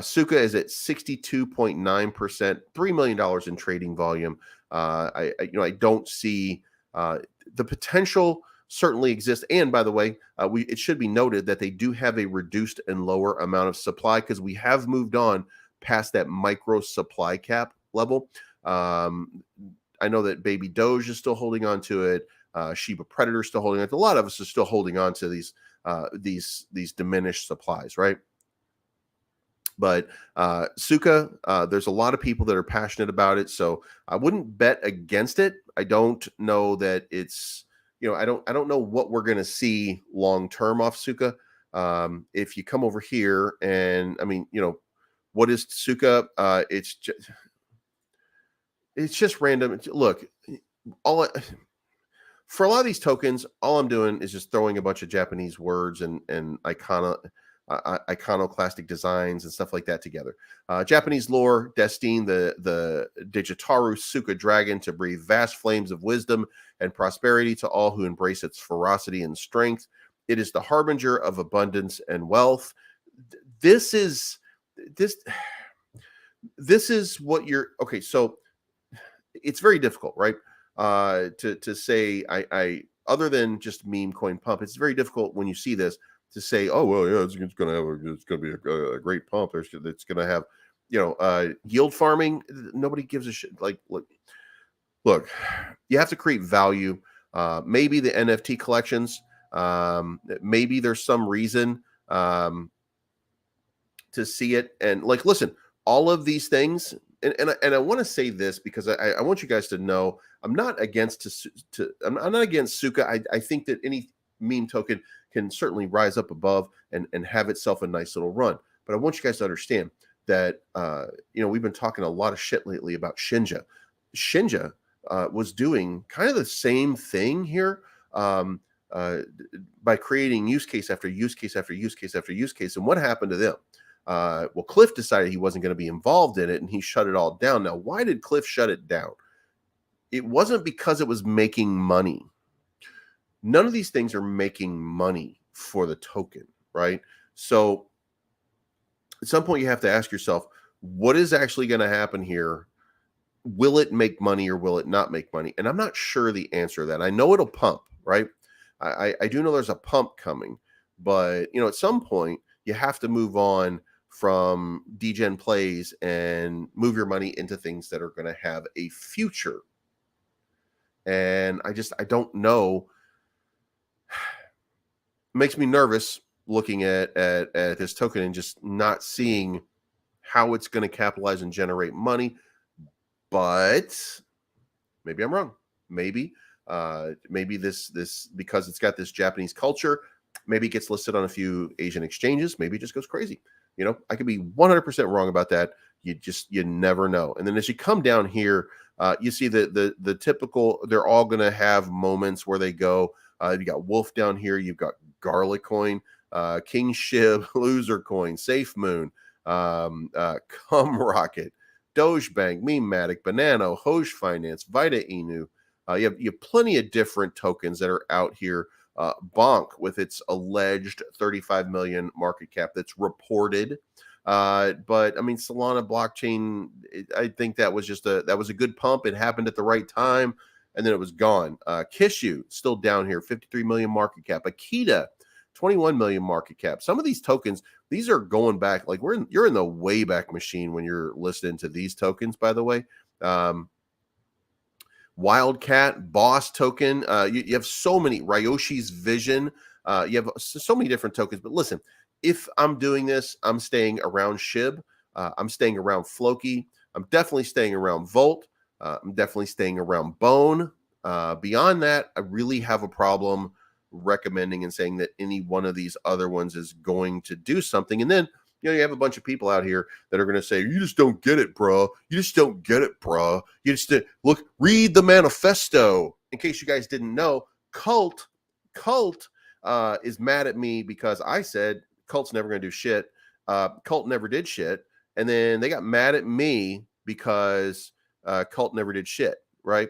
Suka is at 62.9%, $3 million in trading volume. I don't see the potential certainly exists. And by the way, it should be noted that they do have a reduced and lower amount of supply, because we have moved on past that micro supply cap level. I know that Baby Doge is still holding on to it. Shiba Predator is still holding on to it. A lot of us are still holding on to these diminished supplies, right? But Suka, there's a lot of people that are passionate about it, so I wouldn't bet against it. I don't know that it's, I don't know what we're going to see long term off Suka. If you come over here and what is Suka? It's just random. Look, for a lot of these tokens, all I'm doing is just throwing a bunch of Japanese words and iconoclastic designs and stuff like that together. Japanese lore, Destine, the Digitaru Suka dragon, to breathe vast flames of wisdom and prosperity to all who embrace its ferocity and strength. It is the harbinger of abundance and wealth. This is what you're okay. So it's very difficult, right? To say I other than just meme coin pump, it's very difficult when you see this to say, oh well, yeah, it's going to be a great pump. It's going to have, yield farming. Nobody gives a shit. Like, look, you have to create value. Maybe the NFT collections. Maybe there's some reason to see it. And listen, all of these things. And I want to say this because I want you guys to know I'm not against I'm not against Suka. I think that any meme token can certainly rise up above and have itself a nice little run. But I want you guys to understand that we've been talking a lot of shit lately about Shinja. Shinja was doing kind of the same thing here by creating use case after use case after use case after use case. And what happened to them? Well, Cliff decided he wasn't going to be involved in it, and he shut it all down. Now, why did Cliff shut it down? It wasn't because it was making money. None of these things are making money for the token, right? So at some point you have to ask yourself, what is actually going to happen here? Will it make money or will it not make money? And I'm not sure the answer to that. I know it'll pump, right? I do know there's a pump coming, but at some point you have to move on from degen plays and move your money into things that are going to have a future. And I don't know. It makes me nervous looking at this token and just not seeing how it's going to capitalize and generate money. But maybe I'm wrong. Maybe this because it's got this Japanese culture, maybe it gets listed on a few Asian exchanges. Maybe it just goes crazy. I could be 100% wrong about that. You never know. And then as you come down here, you see the typical, they're all going to have moments where they go. You got Wolf down here. You've got Garlic Coin. King Shib, Loser Coin, Safe Moon, Cumrocket, Dogebank, Memematic, Banano, Hoj Finance, Vita Inu. You have plenty of different tokens that are out here. Bonk with its alleged 35 million market cap that's reported. But I mean, Solana blockchain, I think that was a good pump. It happened at the right time, and then it was gone. Kishu still down here, 53 million market cap. Akita, 21 million market cap. Some of these tokens, these are going back, like you're in the Wayback Machine when you're listening to these tokens, by the way. Wildcat, Boss token. You have so many, Ryoshi's Vision. You have so many different tokens. But listen, if I'm doing this, I'm staying around SHIB. I'm staying around Floki. I'm definitely staying around Volt. I'm definitely staying around Bone. Beyond that, I really have a problem recommending and saying that any one of these other ones is going to do something. And then, you have a bunch of people out here that are going to say, you just don't get it, bro. You just don't get it, bro. You just look, read the manifesto. In case you guys didn't know, Cult is mad at me because I said Cult's never going to do shit. Cult never did shit. And then they got mad at me because Cult never did shit, right?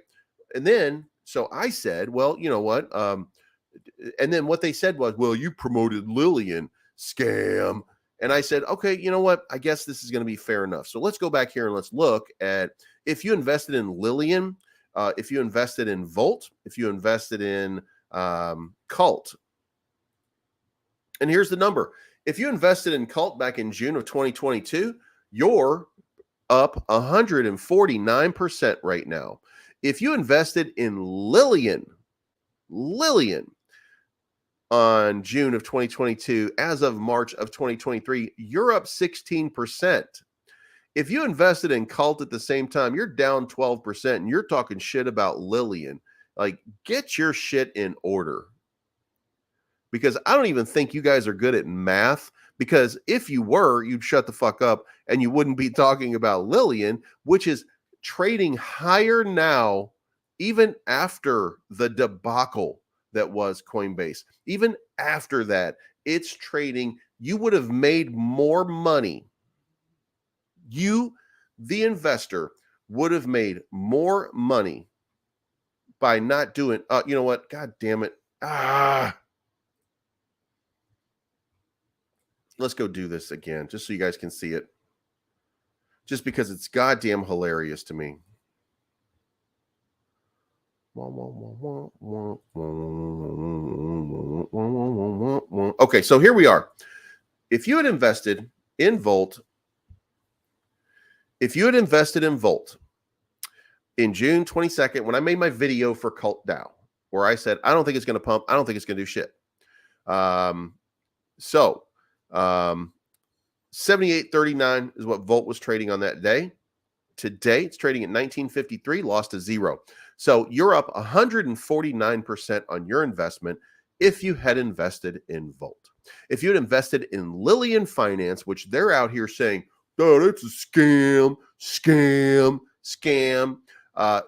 And then, so I said, well, you know what? And then what they said was, well, you promoted Lillian, scam. And I said, okay, you know what? I guess this is going to be fair enough. So let's go back here and let's look at if you invested in Lillian, if you invested in Volt, if you invested in Cult. And here's the number. If you invested in Cult back in June of 2022, you're up 149% right now. If you invested in Lillian on June of 2022, as of March of 2023, you're up 16%. If you invested in Cult at the same time, you're down 12%, and you're talking shit about Lillian. Like, get your shit in order. Because I don't even think you guys are good at math, because if you were, you'd shut the fuck up, and you wouldn't be talking about Lillian, which is trading higher now, even after the debacle that was Coinbase. Even after that, it's trading. You would have made more money. You, the investor, would have made more money by not doing, you know what? God damn it. Let's go do this again, just so you guys can see it. Just because it's goddamn hilarious to me. Okay, so here we are. If you had invested in Volt, in June 22nd, when I made my video for Cult DAO, where I said, I don't think it's going to pump, I don't think it's going to do shit. 78.39 is what Volt was trading on that day. Today, it's trading at 19.53, lost to zero. So you're up 149% on your investment if you had invested in Volt. If you had invested in Lillian Finance, which they're out here saying, oh, that's a scam.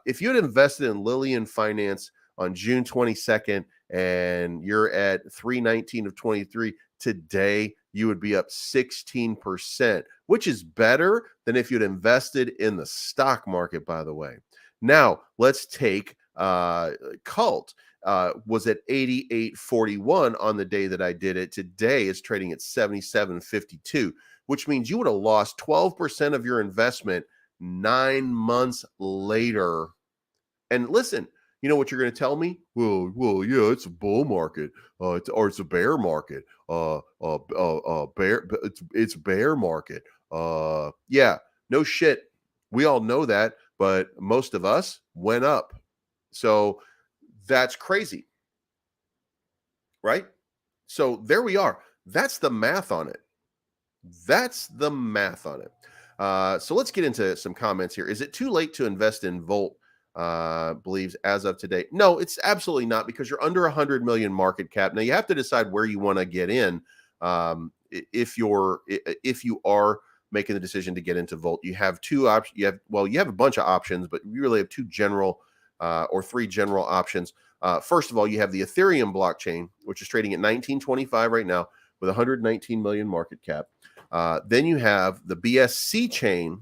If you had invested in Lillian Finance on June 22nd and you're at 319 of 23, today you would be up 16%, which is better than if you'd invested in the stock market, by the way. Now, let's take Cult. Was at 88.41 on the day that I did it. Today it's trading at 77.52, which means you would have lost 12% of your investment 9 months later. And listen, you know what you're going to tell me? Well, yeah, it's a bull market, it's a bear market. It's bear market. Yeah, no shit. We all know that, but most of us went up. So that's crazy, right? So there we are. That's the math on it. So let's get into some comments here. Is it too late to invest in Volt? Believes as of today. No, it's absolutely not, because you're under 100 million market cap. Now you have to decide where you want to get in. If you are making the decision to get into Volt, you have two options. You have a bunch of options, but you really have two general or three general options. First of all, you have the Ethereum blockchain, which is trading at 19.25 right now, with 119 million market cap. Then you have the BSC chain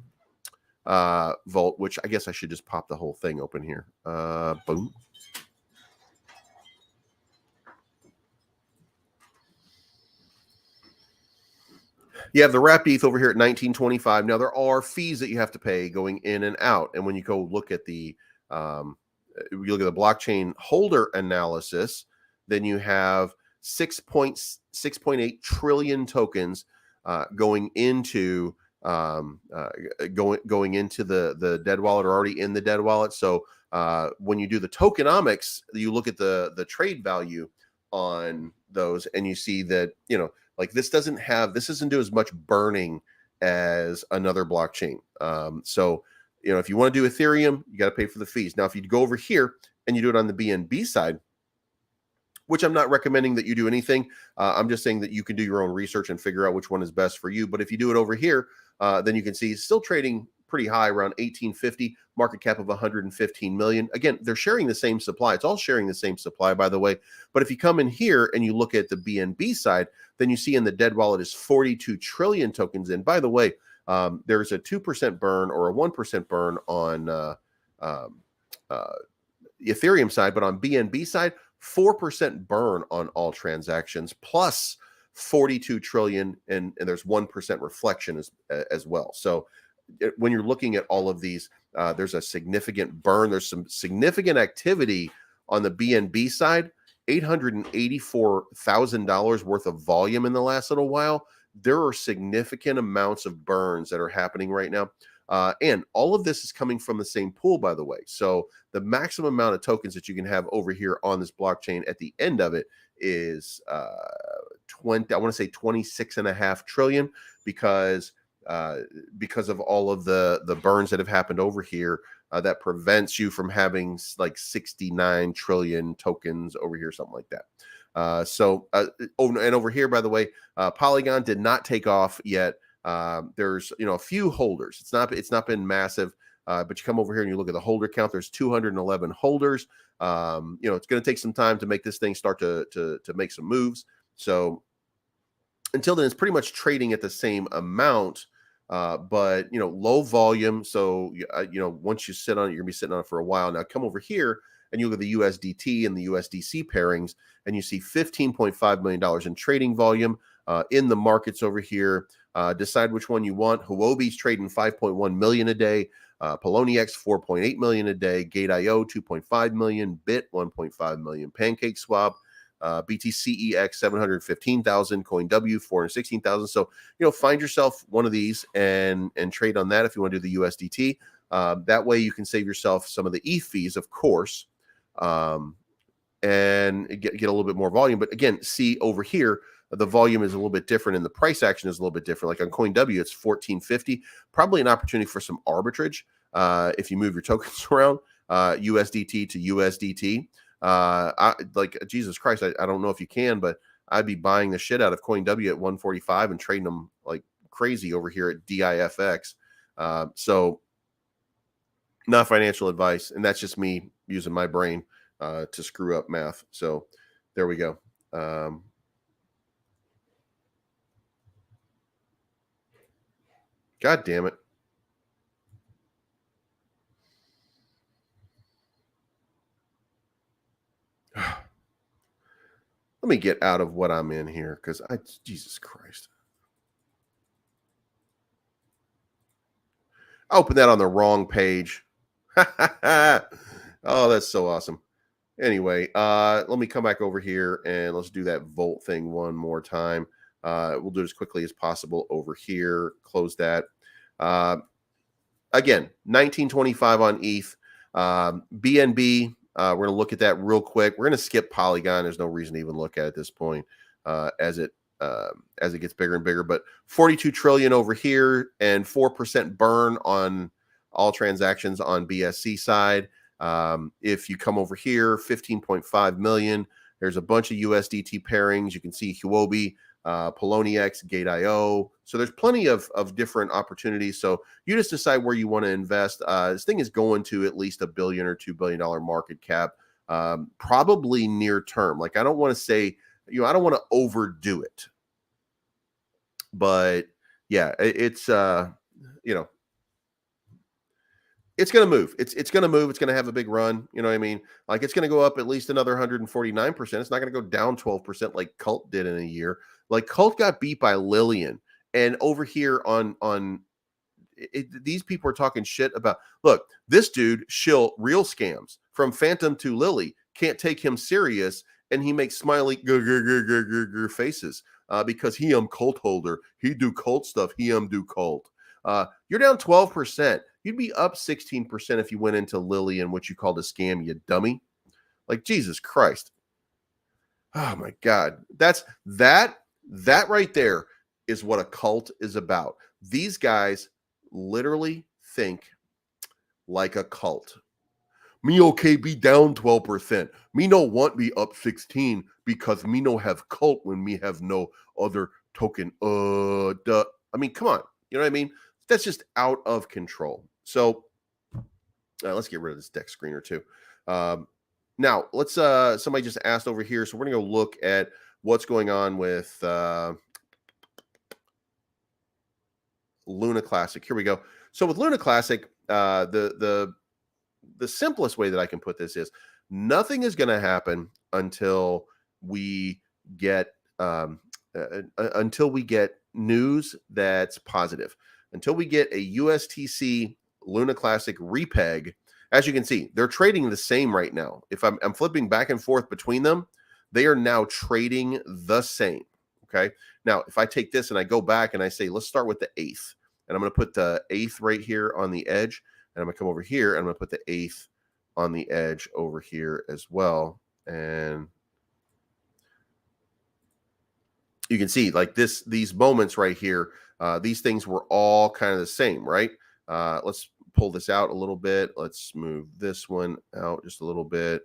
vault, which I guess I should just pop the whole thing open here. Boom. You have the wrapped ETH over here at 1925. Now there are fees that you have to pay going in and out. And when you go look at the blockchain holder analysis, then you have 6.8 trillion tokens going into going into the dead wallet, or already in the dead wallet. So when you do the tokenomics, you look at the trade value on those, and you see that, you know, like this doesn't do as much burning as another blockchain. So, you know, if you want to do Ethereum, you got to pay for the fees. Now, if you go over here and you do it on the BNB side, which I'm not recommending that you do anything. I'm just saying that you can do your own research and figure out which one is best for you. But if you do it over here, then you can see it's still trading pretty high, around 1850, market cap of 115 million. Again, they're sharing the same supply. It's all sharing the same supply, by the way. But if you come in here and you look at the BNB side, then you see in the dead wallet is 42 trillion tokens in. By the way, there's a 2% burn or a 1% burn on Ethereum side, but on BNB side, 4% burn on all transactions, plus 42 trillion, and there's 1% reflection as well. So when you're looking at all of these, there's a significant burn. There's some significant activity on the BNB side, $884,000 worth of volume in the last little while. There are significant amounts of burns that are happening right now. And all of this is coming from the same pool, by the way. So the maximum amount of tokens that you can have over here on this blockchain at the end of it is 26.5 trillion, because of all of the burns that have happened over here, that prevents you from having like 69 trillion tokens over here, something like that. And over here, by the way, Polygon did not take off yet. There's, you know, a few holders. It's not been massive, but you come over here and you look at the holder count. There's 211 holders. You know, it's going to take some time to make this thing start to make some moves. So until then, it's pretty much trading at the same amount, but, you know, low volume. So, you know, once you sit on it, you're gonna be sitting on it for a while. Now come over here and you look at the USDT and the USDC pairings, and you see $15.5 million in trading volume in the markets over here. Decide which one you want. Huobi's trading 5.1 million a day. Poloniex 4.8 million a day. Gate.io 2.5 million. Bit 1.5 million. PancakeSwap, BTCEX 715,000. CoinW 416,000. So, you know, find yourself one of these and trade on that if you want to do the USDT. That way you can save yourself some of the ETH fees, of course, and get a little bit more volume. But again, see over here, the volume is a little bit different and the price action is a little bit different. Like on CoinW, it's 1450. Probably an opportunity for some arbitrage if you move your tokens around, USDT to USDT. Like Jesus Christ, I don't know if you can, but I'd be buying the shit out of CoinW at 145 and trading them like crazy over here at DIFX. So not financial advice, and that's just me using my brain to screw up math. So there we go. God damn it. Let me get out of what I'm in here, because Jesus Christ. I opened that on the wrong page. Oh, that's so awesome. Anyway, let me come back over here and let's do that Volt thing one more time. We'll do it as quickly as possible over here. Close that. Again, 1925 on ETH. BNB, we're going to look at that real quick. We're going to skip Polygon. There's no reason to even look at it at this point as it gets bigger and bigger. But 42 trillion over here and 4% burn on all transactions on BSC side. If you come over here, 15.5 million. There's a bunch of USDT pairings. You can see Huobi, Poloniex, Gate.io. So there's plenty of different opportunities. So you just decide where you want to invest. This thing is going to at least $1 billion or $2 billion market cap, probably near term. Like, I don't want to say, I don't want to overdo it. But yeah, it's you know, it's going to move. It's going to move. It's going to have a big run. You know what I mean? Like it's going to go up at least another 149%. It's not going to go down 12% like Cult did in a year. Like Cult got beat by Lillian, and over here these people are talking shit about. Look, this dude shill real scams from Phantom to Lily. Can't take him serious, and he makes smiley faces because he cult holder. He do cult stuff. He do cult. You're down 12%. You'd be up 16% if you went into Lily and what you called a scam, you dummy. Like Jesus Christ. Oh my God. That right there is what a cult is about. These guys literally think like a cult. Me okay be down 12%. Me no want be up 16 because me no have cult when me have no other token. I mean, come on. You know what I mean? That's just out of control. So let's get rid of this deck screener too. Now let's somebody just asked over here, so we're gonna go look at what's going on with Luna Classic. Here we go. So with Luna Classic, the simplest way that I can put this is nothing is going to happen until we get news that's positive. Until we get a USTC Luna Classic repeg. As you can see, they're trading the same right now. If I'm flipping back and forth between them, they are now trading the same. Okay. Now, if I take this and I go back and I say, let's start with the 8th, and I'm going to put the 8th right here on the edge, and I'm going to come over here and I'm going to put the 8th on the edge over here as well. And you can see like these moments right here, these things were all kind of the same, right? Let's pull this out a little bit. Let's move this one out just a little bit.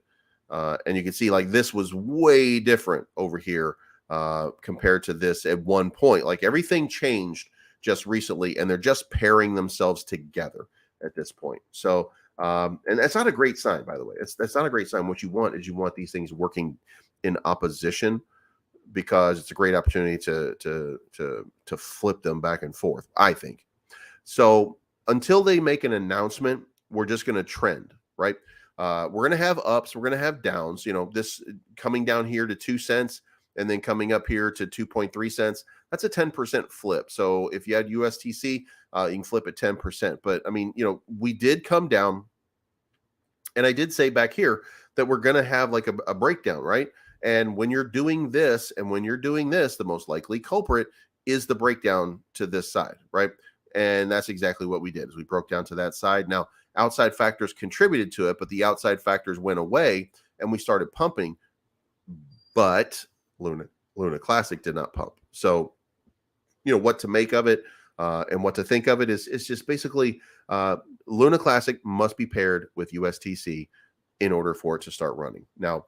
And you can see like this was way different over here compared to this at one point. Like everything changed just recently, and they're just pairing themselves together at this point. So, and that's not a great sign, by the way. That's not a great sign. What you want is you want these things working in opposition, because it's a great opportunity to flip them back and forth, I think. So until they make an announcement, we're just going to trend, right? We're going to have ups, we're going to have downs. You know, this coming down here to 2 cents and then coming up here to 2.3 cents. That's a 10% flip. So if you had USTC, you can flip it 10%. But I mean, you know, we did come down, and I did say back here that we're going to have like a breakdown, right? And when you're doing this and when you're doing this, the most likely culprit is the breakdown to this side, right? And that's exactly what we did, is we broke down to that side. Now, outside factors contributed to it, but the outside factors went away and we started pumping. But Luna Classic did not pump. So, you know, what to make of it and what to think of it is just basically Luna Classic must be paired with USTC in order for it to start running. Now,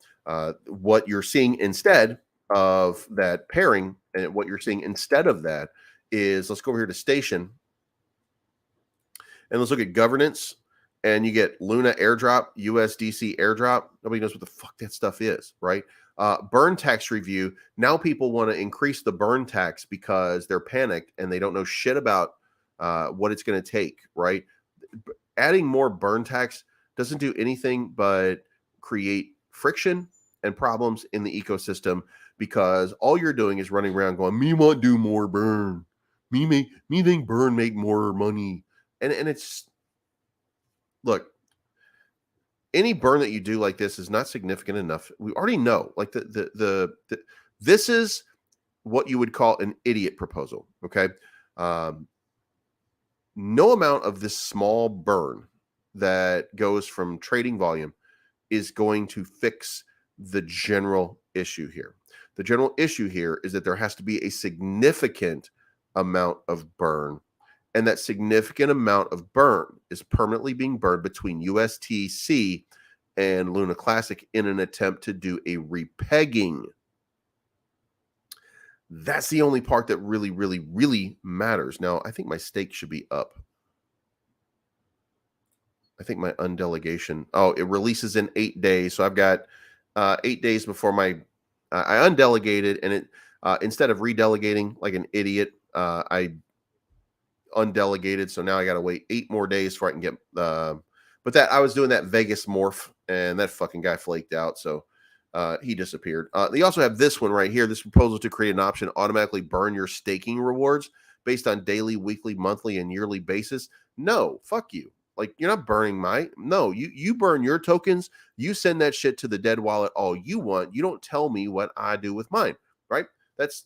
what you're seeing instead of that pairing, and what you're seeing instead of that is, let's go over here to Station, and let's look at governance, and you get Luna airdrop, USDC airdrop. Nobody knows what the fuck that stuff is, right? Burn tax review. Now people want to increase the burn tax because they're panicked and they don't know shit about what it's going to take, right? Adding more burn tax doesn't do anything but create friction and problems in the ecosystem, because all you're doing is running around going, me want to do more burn. Me think burn make more money. And it's, look, any burn that you do like this is not significant enough. We already know, like this is what you would call an idiot proposal. Okay. No amount of this small burn that goes from trading volume is going to fix the general issue here. The general issue here is that there has to be a significant amount of burn, and that significant amount of burn is permanently being burned between USTC and Luna Classic in an attempt to do a repegging. That's the only part that really, really, really matters. Now, I think my stake should be up. I think my undelegation, it releases in 8 days. So I've got 8 days before my, I undelegated, and it, instead of redelegating like an idiot, I undelegated, so now I got to wait 8 more days before I can get. But that I was doing that Vegas morph, and that fucking guy flaked out, so he disappeared. They also have this one right here. This proposal to create an option automatically burn your staking rewards based on daily, weekly, monthly, and yearly basis. No, fuck you. Like, you're not burning my. No, you burn your tokens. You send that shit to the dead wallet all you want. You don't tell me what I do with mine, right? That's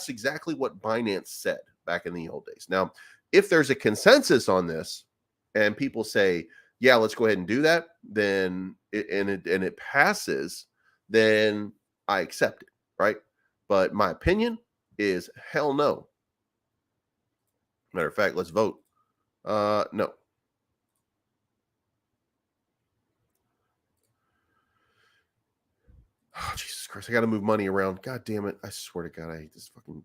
exactly what Binance said back in the old days. Now, if there's a consensus on this and people say, yeah, let's go ahead and do that, then it passes, then I accept it, right? But my opinion is hell no. Matter of fact, let's vote. No. Oh, Jesus Christ, I got to move money around. God damn it. I swear to God, I hate this fucking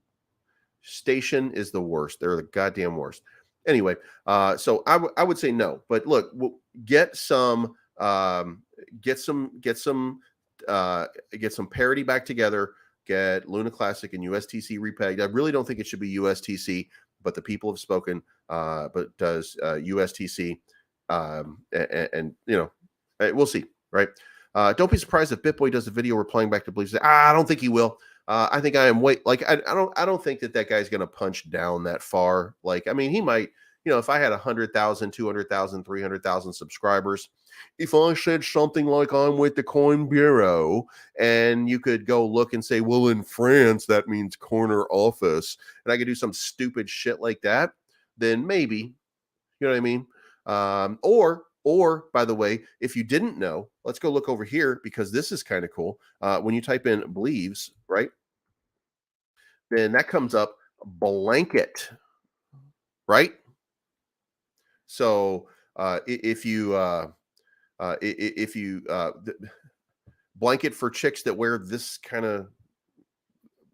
station is the worst. They're the goddamn worst. Anyway, so I would say no. But look, get some parity back together. Get Luna Classic and USTC repegged. I really don't think it should be USTC, but the people have spoken. But does USTC, and you know, we'll see, right? Don't be surprised if BitBoy does a video replying back to Bleeves. I don't think he will. I think I am I don't think that guy's going to punch down that far. Like, I mean, he might, you know, if I had 100,000, 200,000, 300,000 subscribers, if I said something like I'm with the Coin Bureau, and you could go look and say, well, in France, that means corner office, and I could do some stupid shit like that, then maybe, you know what I mean? Or by the way, if you didn't know, let's go look over here, because this is kind of cool. When you type in Bleeves, right, then that comes up blanket, right? So if you blanket for chicks that wear this kind of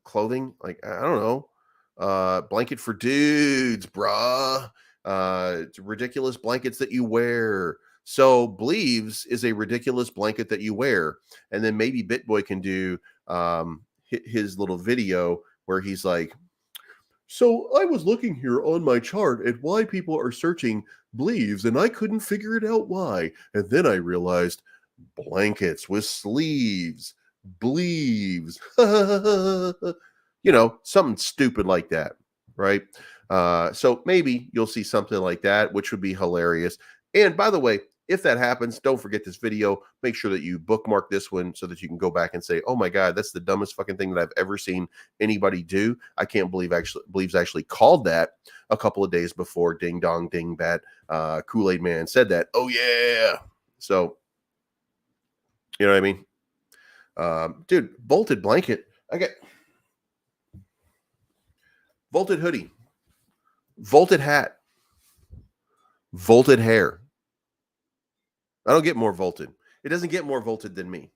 clothing, like, I don't know, blanket for dudes, brah. It's ridiculous blankets that you wear. So Bleeves is a ridiculous blanket that you wear. And then maybe BitBoy can do his little video where he's like, so I was looking here on my chart at why people are searching Bleeves, and I couldn't figure it out why. And then I realized blankets with sleeves, Bleeves. You know, something stupid like that, right? So maybe you'll see something like that, which would be hilarious. And by the way, if that happens, don't forget this video. Make sure that you bookmark this one so that you can go back and say, oh my God, that's the dumbest fucking thing that I've ever seen anybody do. I can't believe Bleeves actually called that a couple of days before Ding Dong Ding Bat Kool-Aid Man said that. Oh yeah. So, you know what I mean? Dude, bolted blanket. I got volted hoodie, volted hat, volted hair. I don't get more volted. It doesn't get more volted than me.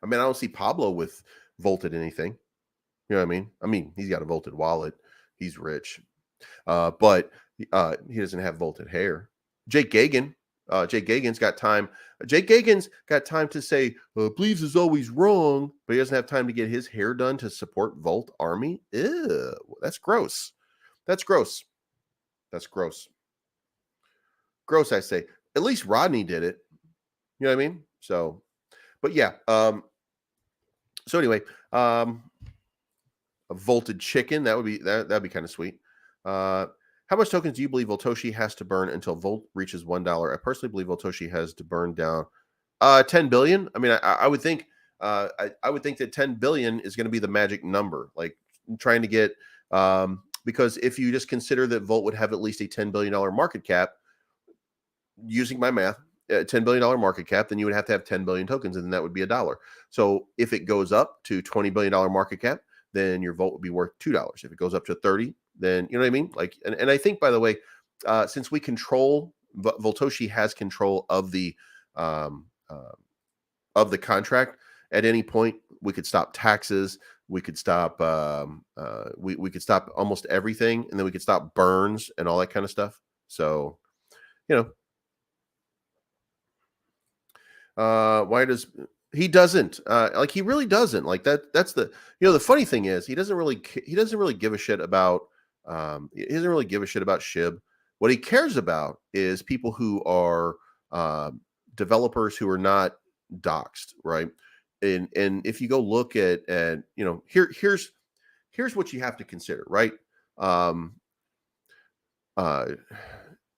I mean, I don't see Pablo with volted anything. You know what I mean? I mean, he's got a volted wallet. He's rich. But he doesn't have volted hair. Jake Gagan's got time. Jake Gagan's got time to say, Bleeves is always wrong, but he doesn't have time to get his hair done to support Volt Army. Ew, that's gross. That's gross. That's gross. Gross, I say. At least Rodney did it. You know what I mean? So, but yeah. So anyway, a volted chicken, that'd be kind of sweet. How much tokens do you believe Voltoshi has to burn until Volt reaches $1? I personally believe Voltoshi has to burn down 10 billion. I mean, I would think I would think that 10 billion is going to be the magic number. Like, trying to get because if you just consider that Volt would have at least a $10 billion market cap, using my math, $10 billion market cap, then you would have to have 10 billion tokens, and then that would be $1. So if it goes up to $20 billion market cap, then your Volt would be worth $2. If it goes up to 30, then, you know what I mean? Like, and I think, by the way, since we control, Voltoshi has control of the contract. At any point, we could stop taxes. We could stop we could stop almost everything, and then we could stop burns and all that kind of stuff. So, you know, why does He doesn't. Like he really doesn't. Like that's the the funny thing is he doesn't really give a shit about he doesn't really give a shit about SHIB. What he cares about is people who are developers who are not doxxed, right? And if you go look at here's what you have to consider, right? Um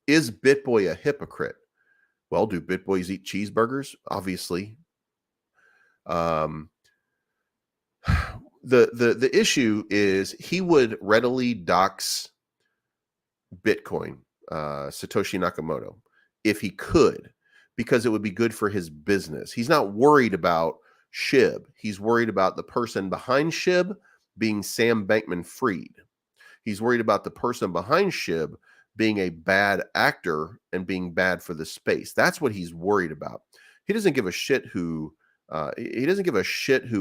is BitBoy a hypocrite? Well, do BitBoys eat cheeseburgers? Obviously. Um the issue is he would readily dox Bitcoin, Satoshi Nakamoto, if he could, because it would be good for his business. He's not worried about SHIB. He's worried about the person behind SHIB being Sam Bankman-Fried. He's worried about the person behind SHIB being a bad actor and being bad for the space. That's what he's worried about. He doesn't give a shit who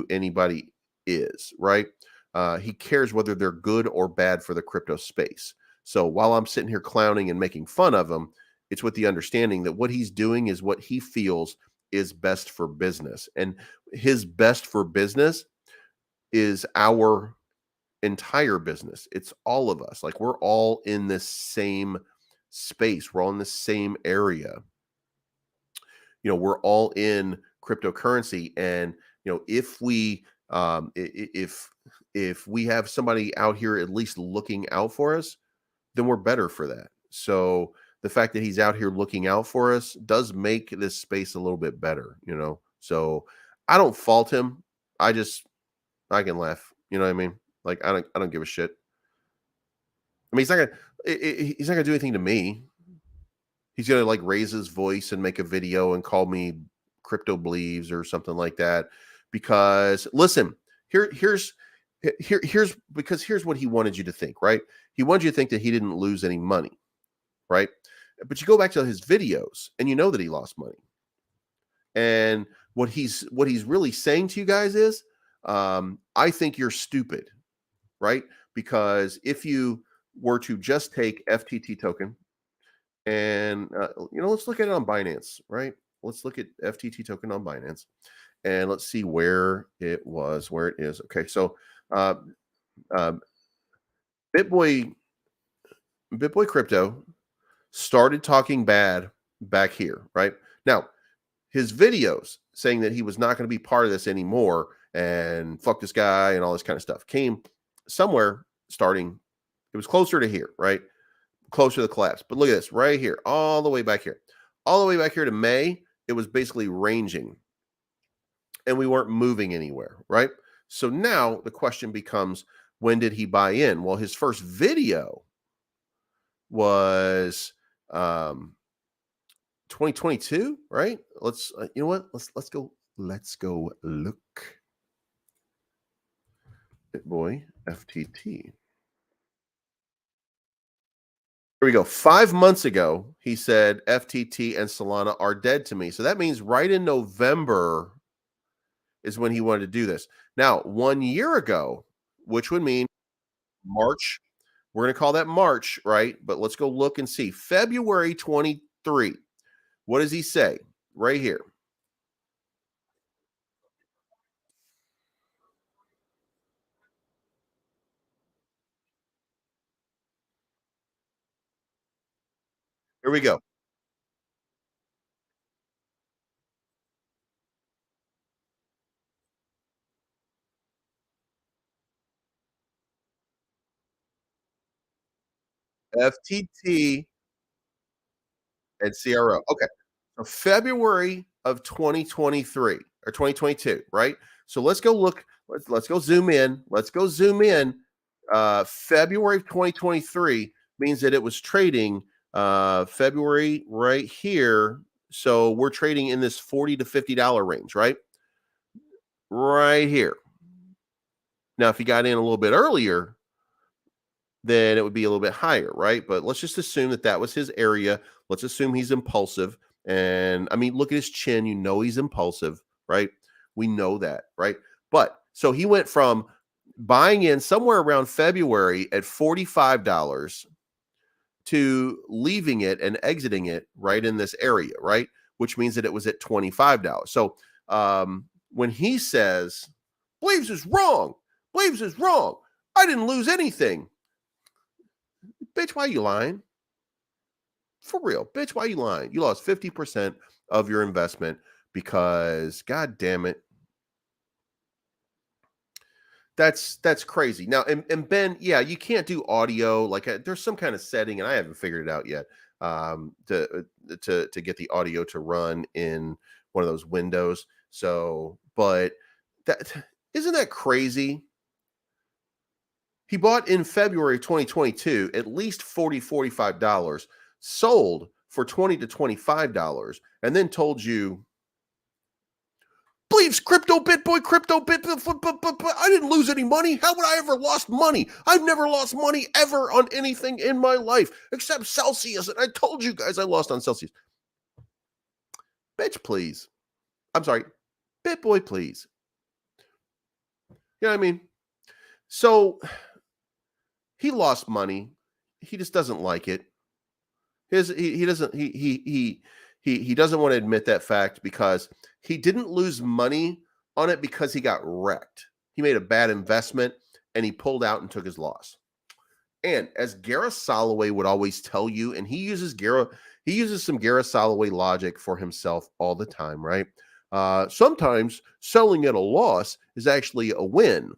anybody is, right? He cares whether they're good or bad for the crypto space. So while I'm sitting here clowning and making fun of him, it's with the understanding that what he's doing is what he feels is best for business. And his best for business is our entire business. It's all of us. Like we're all in this same space. We're all in the same area. We're all in cryptocurrency. And, if we if we have somebody out here at least looking out for us, then we're better for that. So the fact that he's out here looking out for us does make this space a little bit better, So I don't fault him. I can laugh. You know what I mean? Like I don't give a shit. I mean, he's not gonna do anything to me. He's gonna like raise his voice and make a video and call me crypto believes or something like that. Because listen, here's what he wanted you to think, right? He wanted you to think that he didn't lose any money, right? But you go back to his videos and you know that he lost money. And what he's really saying to you guys is, I think you're stupid, right? Because if you were to just take FTT token and let's look at it on Binance, right? Let's look at FTT token on Binance and let's see where it is. Okay, so BitBoy Crypto started talking bad back here, right? Now, his videos saying that he was not going to be part of this anymore and fuck this guy and all this kind of stuff came somewhere starting, it was closer to here, right? Closer to the collapse. But look at this right here, all the way back here. All the way back here to May, it was basically ranging and we weren't moving anywhere, right? So now the question becomes, when did he buy in? Well, his first video was 2022, right? Let's you know what? Let's go look. BitBoy FTT. Here we go. 5 months ago, he said FTT and Solana are dead to me. So that means right in November is when he wanted to do this. Now, 1 year ago, which would mean March, we're going to call that March, right? But let's go look and see. February 23. What does he say? Right here. Here we go. FTT and CRO. Okay. So February of 2023 or 2022, right? So let's go look. Let's go zoom in. Let's go zoom in. February of 2023 means that it was trading February right here. So we're trading in this $40 to $50 range, right? Right here. Now, if you got in a little bit earlier, then it would be a little bit higher, right? But let's just assume that that was his area. Let's assume he's impulsive. And I mean, look at his chin. You know he's impulsive, right? We know that, right? But so he went from buying in somewhere around February at $45 to leaving it and exiting it right in this area, right? Which means that it was at $25. So when he says, Believes is wrong. Believes is wrong. I didn't lose anything. Bitch, why you lying? For real. Bitch, why you lying? You lost 50% of your investment because, God damn it, that's crazy. Now, and Ben, yeah, you can't do audio. Like there's some kind of setting, and I haven't figured it out yet, to get the audio to run in one of those windows. So, but that isn't that crazy? He bought in February 2022 at least $45, sold for $20 to $25, and then told you, Believes crypto, BitBoy, crypto, I didn't lose any money. How would I ever lost money? I've never lost money ever on anything in my life except Celsius. And I told you guys I lost on Celsius. Bitch, please. I'm sorry. BitBoy, please. You know what I mean? So he lost money. He just doesn't like it. He doesn't want to admit that fact because he didn't lose money on it because he got wrecked. He made a bad investment and he pulled out and took his loss. And as Gareth Soloway would always tell you, and he uses some Gareth Soloway logic for himself all the time, right? Sometimes selling at a loss is actually a win.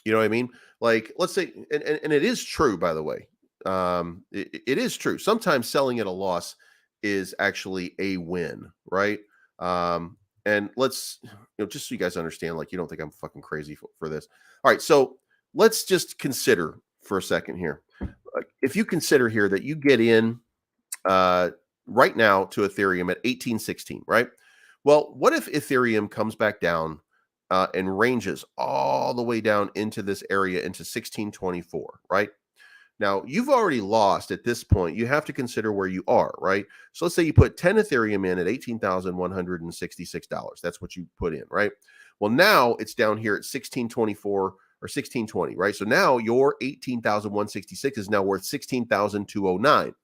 You know what I mean? Like, let's say, and it is true, by the way. It is true. Sometimes selling at a loss is actually a win, right? And let's, just so you guys understand, like, you don't think I'm fucking crazy for this. All right. So let's just consider for a second here. If you consider here that you get in, right now to Ethereum at 1816, right? Well, what if Ethereum comes back down, and ranges all the way down into this area into 1624, right? Now, you've already lost at this point. You have to consider where you are, right? So let's say you put 10 Ethereum in at $18,166. That's what you put in, right? Well, now it's down here at 1624 or 1620, right? So now your 18,166 is now worth 16,209,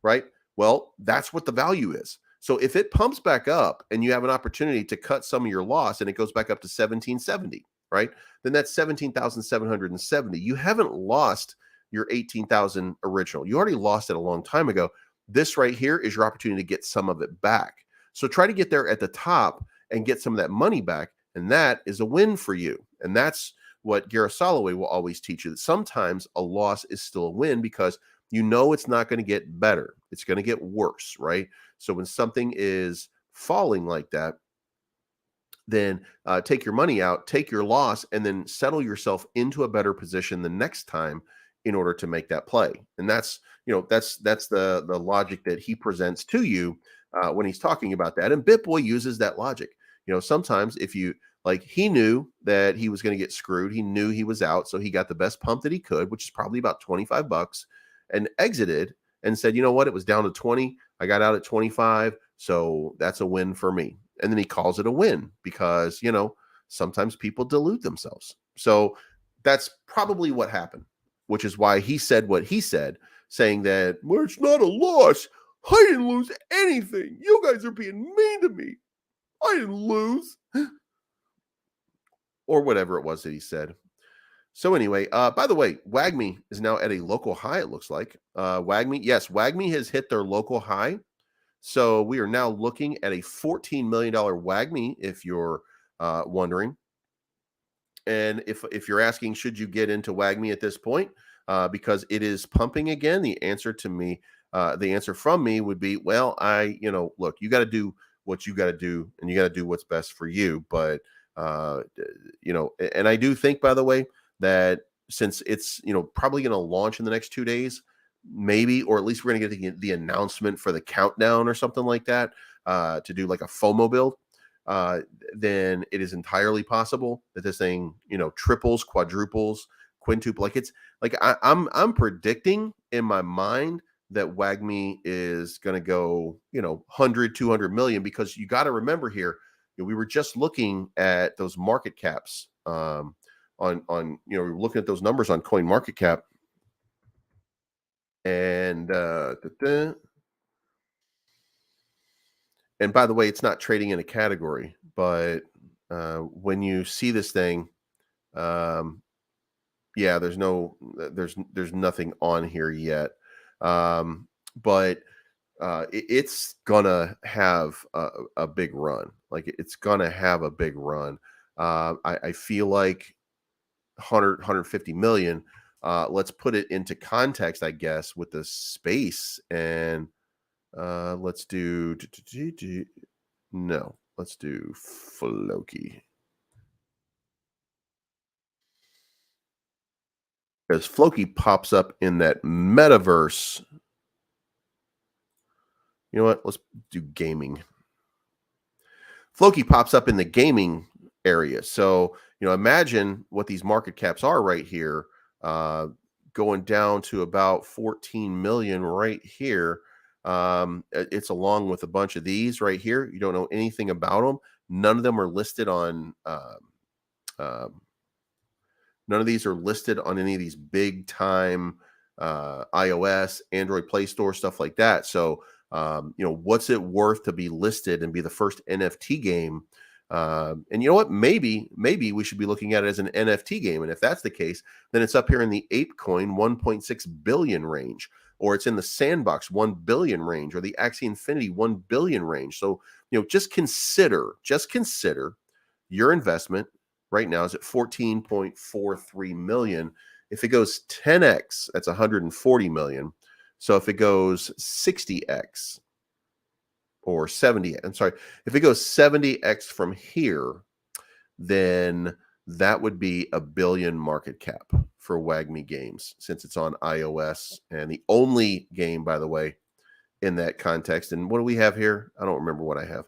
right? Well, that's what the value is. So if it pumps back up and you have an opportunity to cut some of your loss and it goes back up to 1770, right? Then that's 17,770. You haven't lost your 18,000 original. You already lost it a long time ago. This right here is your opportunity to get some of it back. So try to get there at the top and get some of that money back. And that is a win for you. And that's what Gareth Soloway will always teach you, that sometimes a loss is still a win because you know it's not going to get better. It's going to get worse, right? So when something is falling like that, then take your money out, take your loss, and then settle yourself into a better position the next time in order to make that play. And that's the logic that he presents to you when he's talking about that. And BitBoy uses that logic. Sometimes if you, like, he knew that he was going to get screwed. He knew he was out. So he got the best pump that he could, which is probably about $25, and exited and said, you know what? It was down to 20. I got out at 25. So that's a win for me. And then he calls it a win because, sometimes people delude themselves. So that's probably what happened, which is why he said what he said, saying that, well, it's not a loss. I didn't lose anything. You guys are being mean to me. I didn't lose. Or whatever it was that he said. So anyway, by the way, WAGMI is now at a local high, it looks like. WAGMI has hit their local high. So we are now looking at a $14 million WAGMI, if you're wondering. And if you're asking, should you get into WAGMI at this point? Because it is pumping again, the answer from me would be, well, look, you got to do what you got to do, and you got to do what's best for you. But, and I do think, by the way, that since it's, probably going to launch in the next 2 days, maybe, or at least we're going to get the announcement for the countdown or something like that, to do like a FOMO build, then it is entirely possible that this thing, triples, quadruples, quintuple. Like it's like I'm predicting in my mind that WAGMI is going to go, 100, 200 million, because you got to remember here, we were just looking at those market caps, we were looking at those numbers on Coin Market Cap, and And by the way, it's not trading in a category, but when you see this thing, yeah, there's nothing on here yet. But it's gonna have a big run. Like it's gonna have a big run. I feel like 150 million. Let's put it into context, I guess, with the space, and let's do let's do Floki, because Floki pops up in that metaverse. You know what? Let's do gaming. Floki pops up in the gaming area. So, imagine what these market caps are right here, going down to about 14 million right here. It's along with a bunch of these right here. You don't know anything about them. None of them are listed on, none of these are listed on any of these big time iOS, Android Play Store, stuff like that. So, what's it worth to be listed and be the first NFT game? And you know what? Maybe we should be looking at it as an NFT game. And if that's the case, then it's up here in the ApeCoin 1.6 billion range, or it's in the Sandbox 1 billion range, or the Axie Infinity 1 billion range. So, just consider your investment right now is at 14.43 million. If it goes 10x, that's 140 million. So if it goes 60x or 70, I'm sorry, if it goes 70x from here, then that would be $1 billion market cap for WAGMI Games, since it's on iOS, and the only game, by the way, in that context. And what do we have here? I don't remember what I have.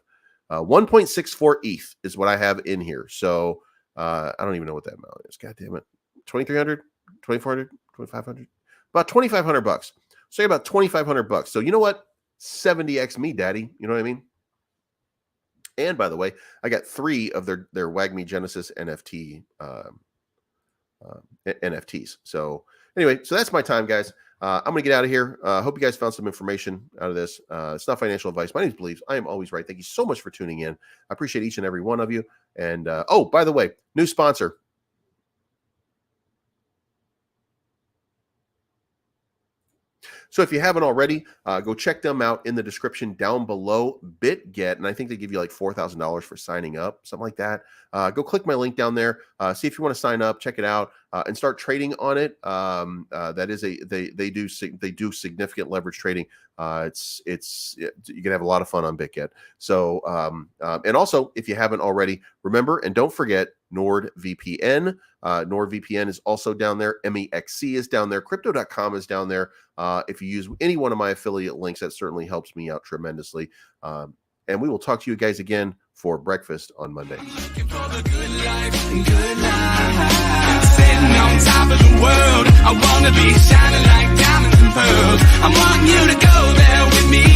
1.64 ETH is what I have in here. So I don't even know what that amount is. God damn it. 2,300, 2,400, 2,500, about $2,500. So about $2,500. So you know what? 70x me, daddy. You know what I mean? And by the way, I got 3 of their WAGMI Genesis NFT NFTs. So anyway, so that's my time, guys. I'm going to get out of here. Hope you guys found some information out of this. It's not financial advice. My name is Believes. I am always right. Thank you so much for tuning in. I appreciate each and every one of you. And oh, by the way, new sponsor. So if you haven't already, go check them out in the description down below. BitGet, and I think they give you like $4,000 for signing up, something like that. Go click my link down there. See if you want to sign up, check it out, and start trading on it. That is they do significant leverage trading. You can have a lot of fun on BitGet. So and also, if you haven't already, remember and don't forget NordVPN. NordVPN is also down there. MEXC is down there. Crypto.com is down there. If you use any one of my affiliate links, that certainly helps me out tremendously. And we will talk to you guys again for breakfast on Monday. I'm looking for the good life, good life. Sitting on top of the world, I wanna be shining like diamonds and pearls. I want you to go there with me.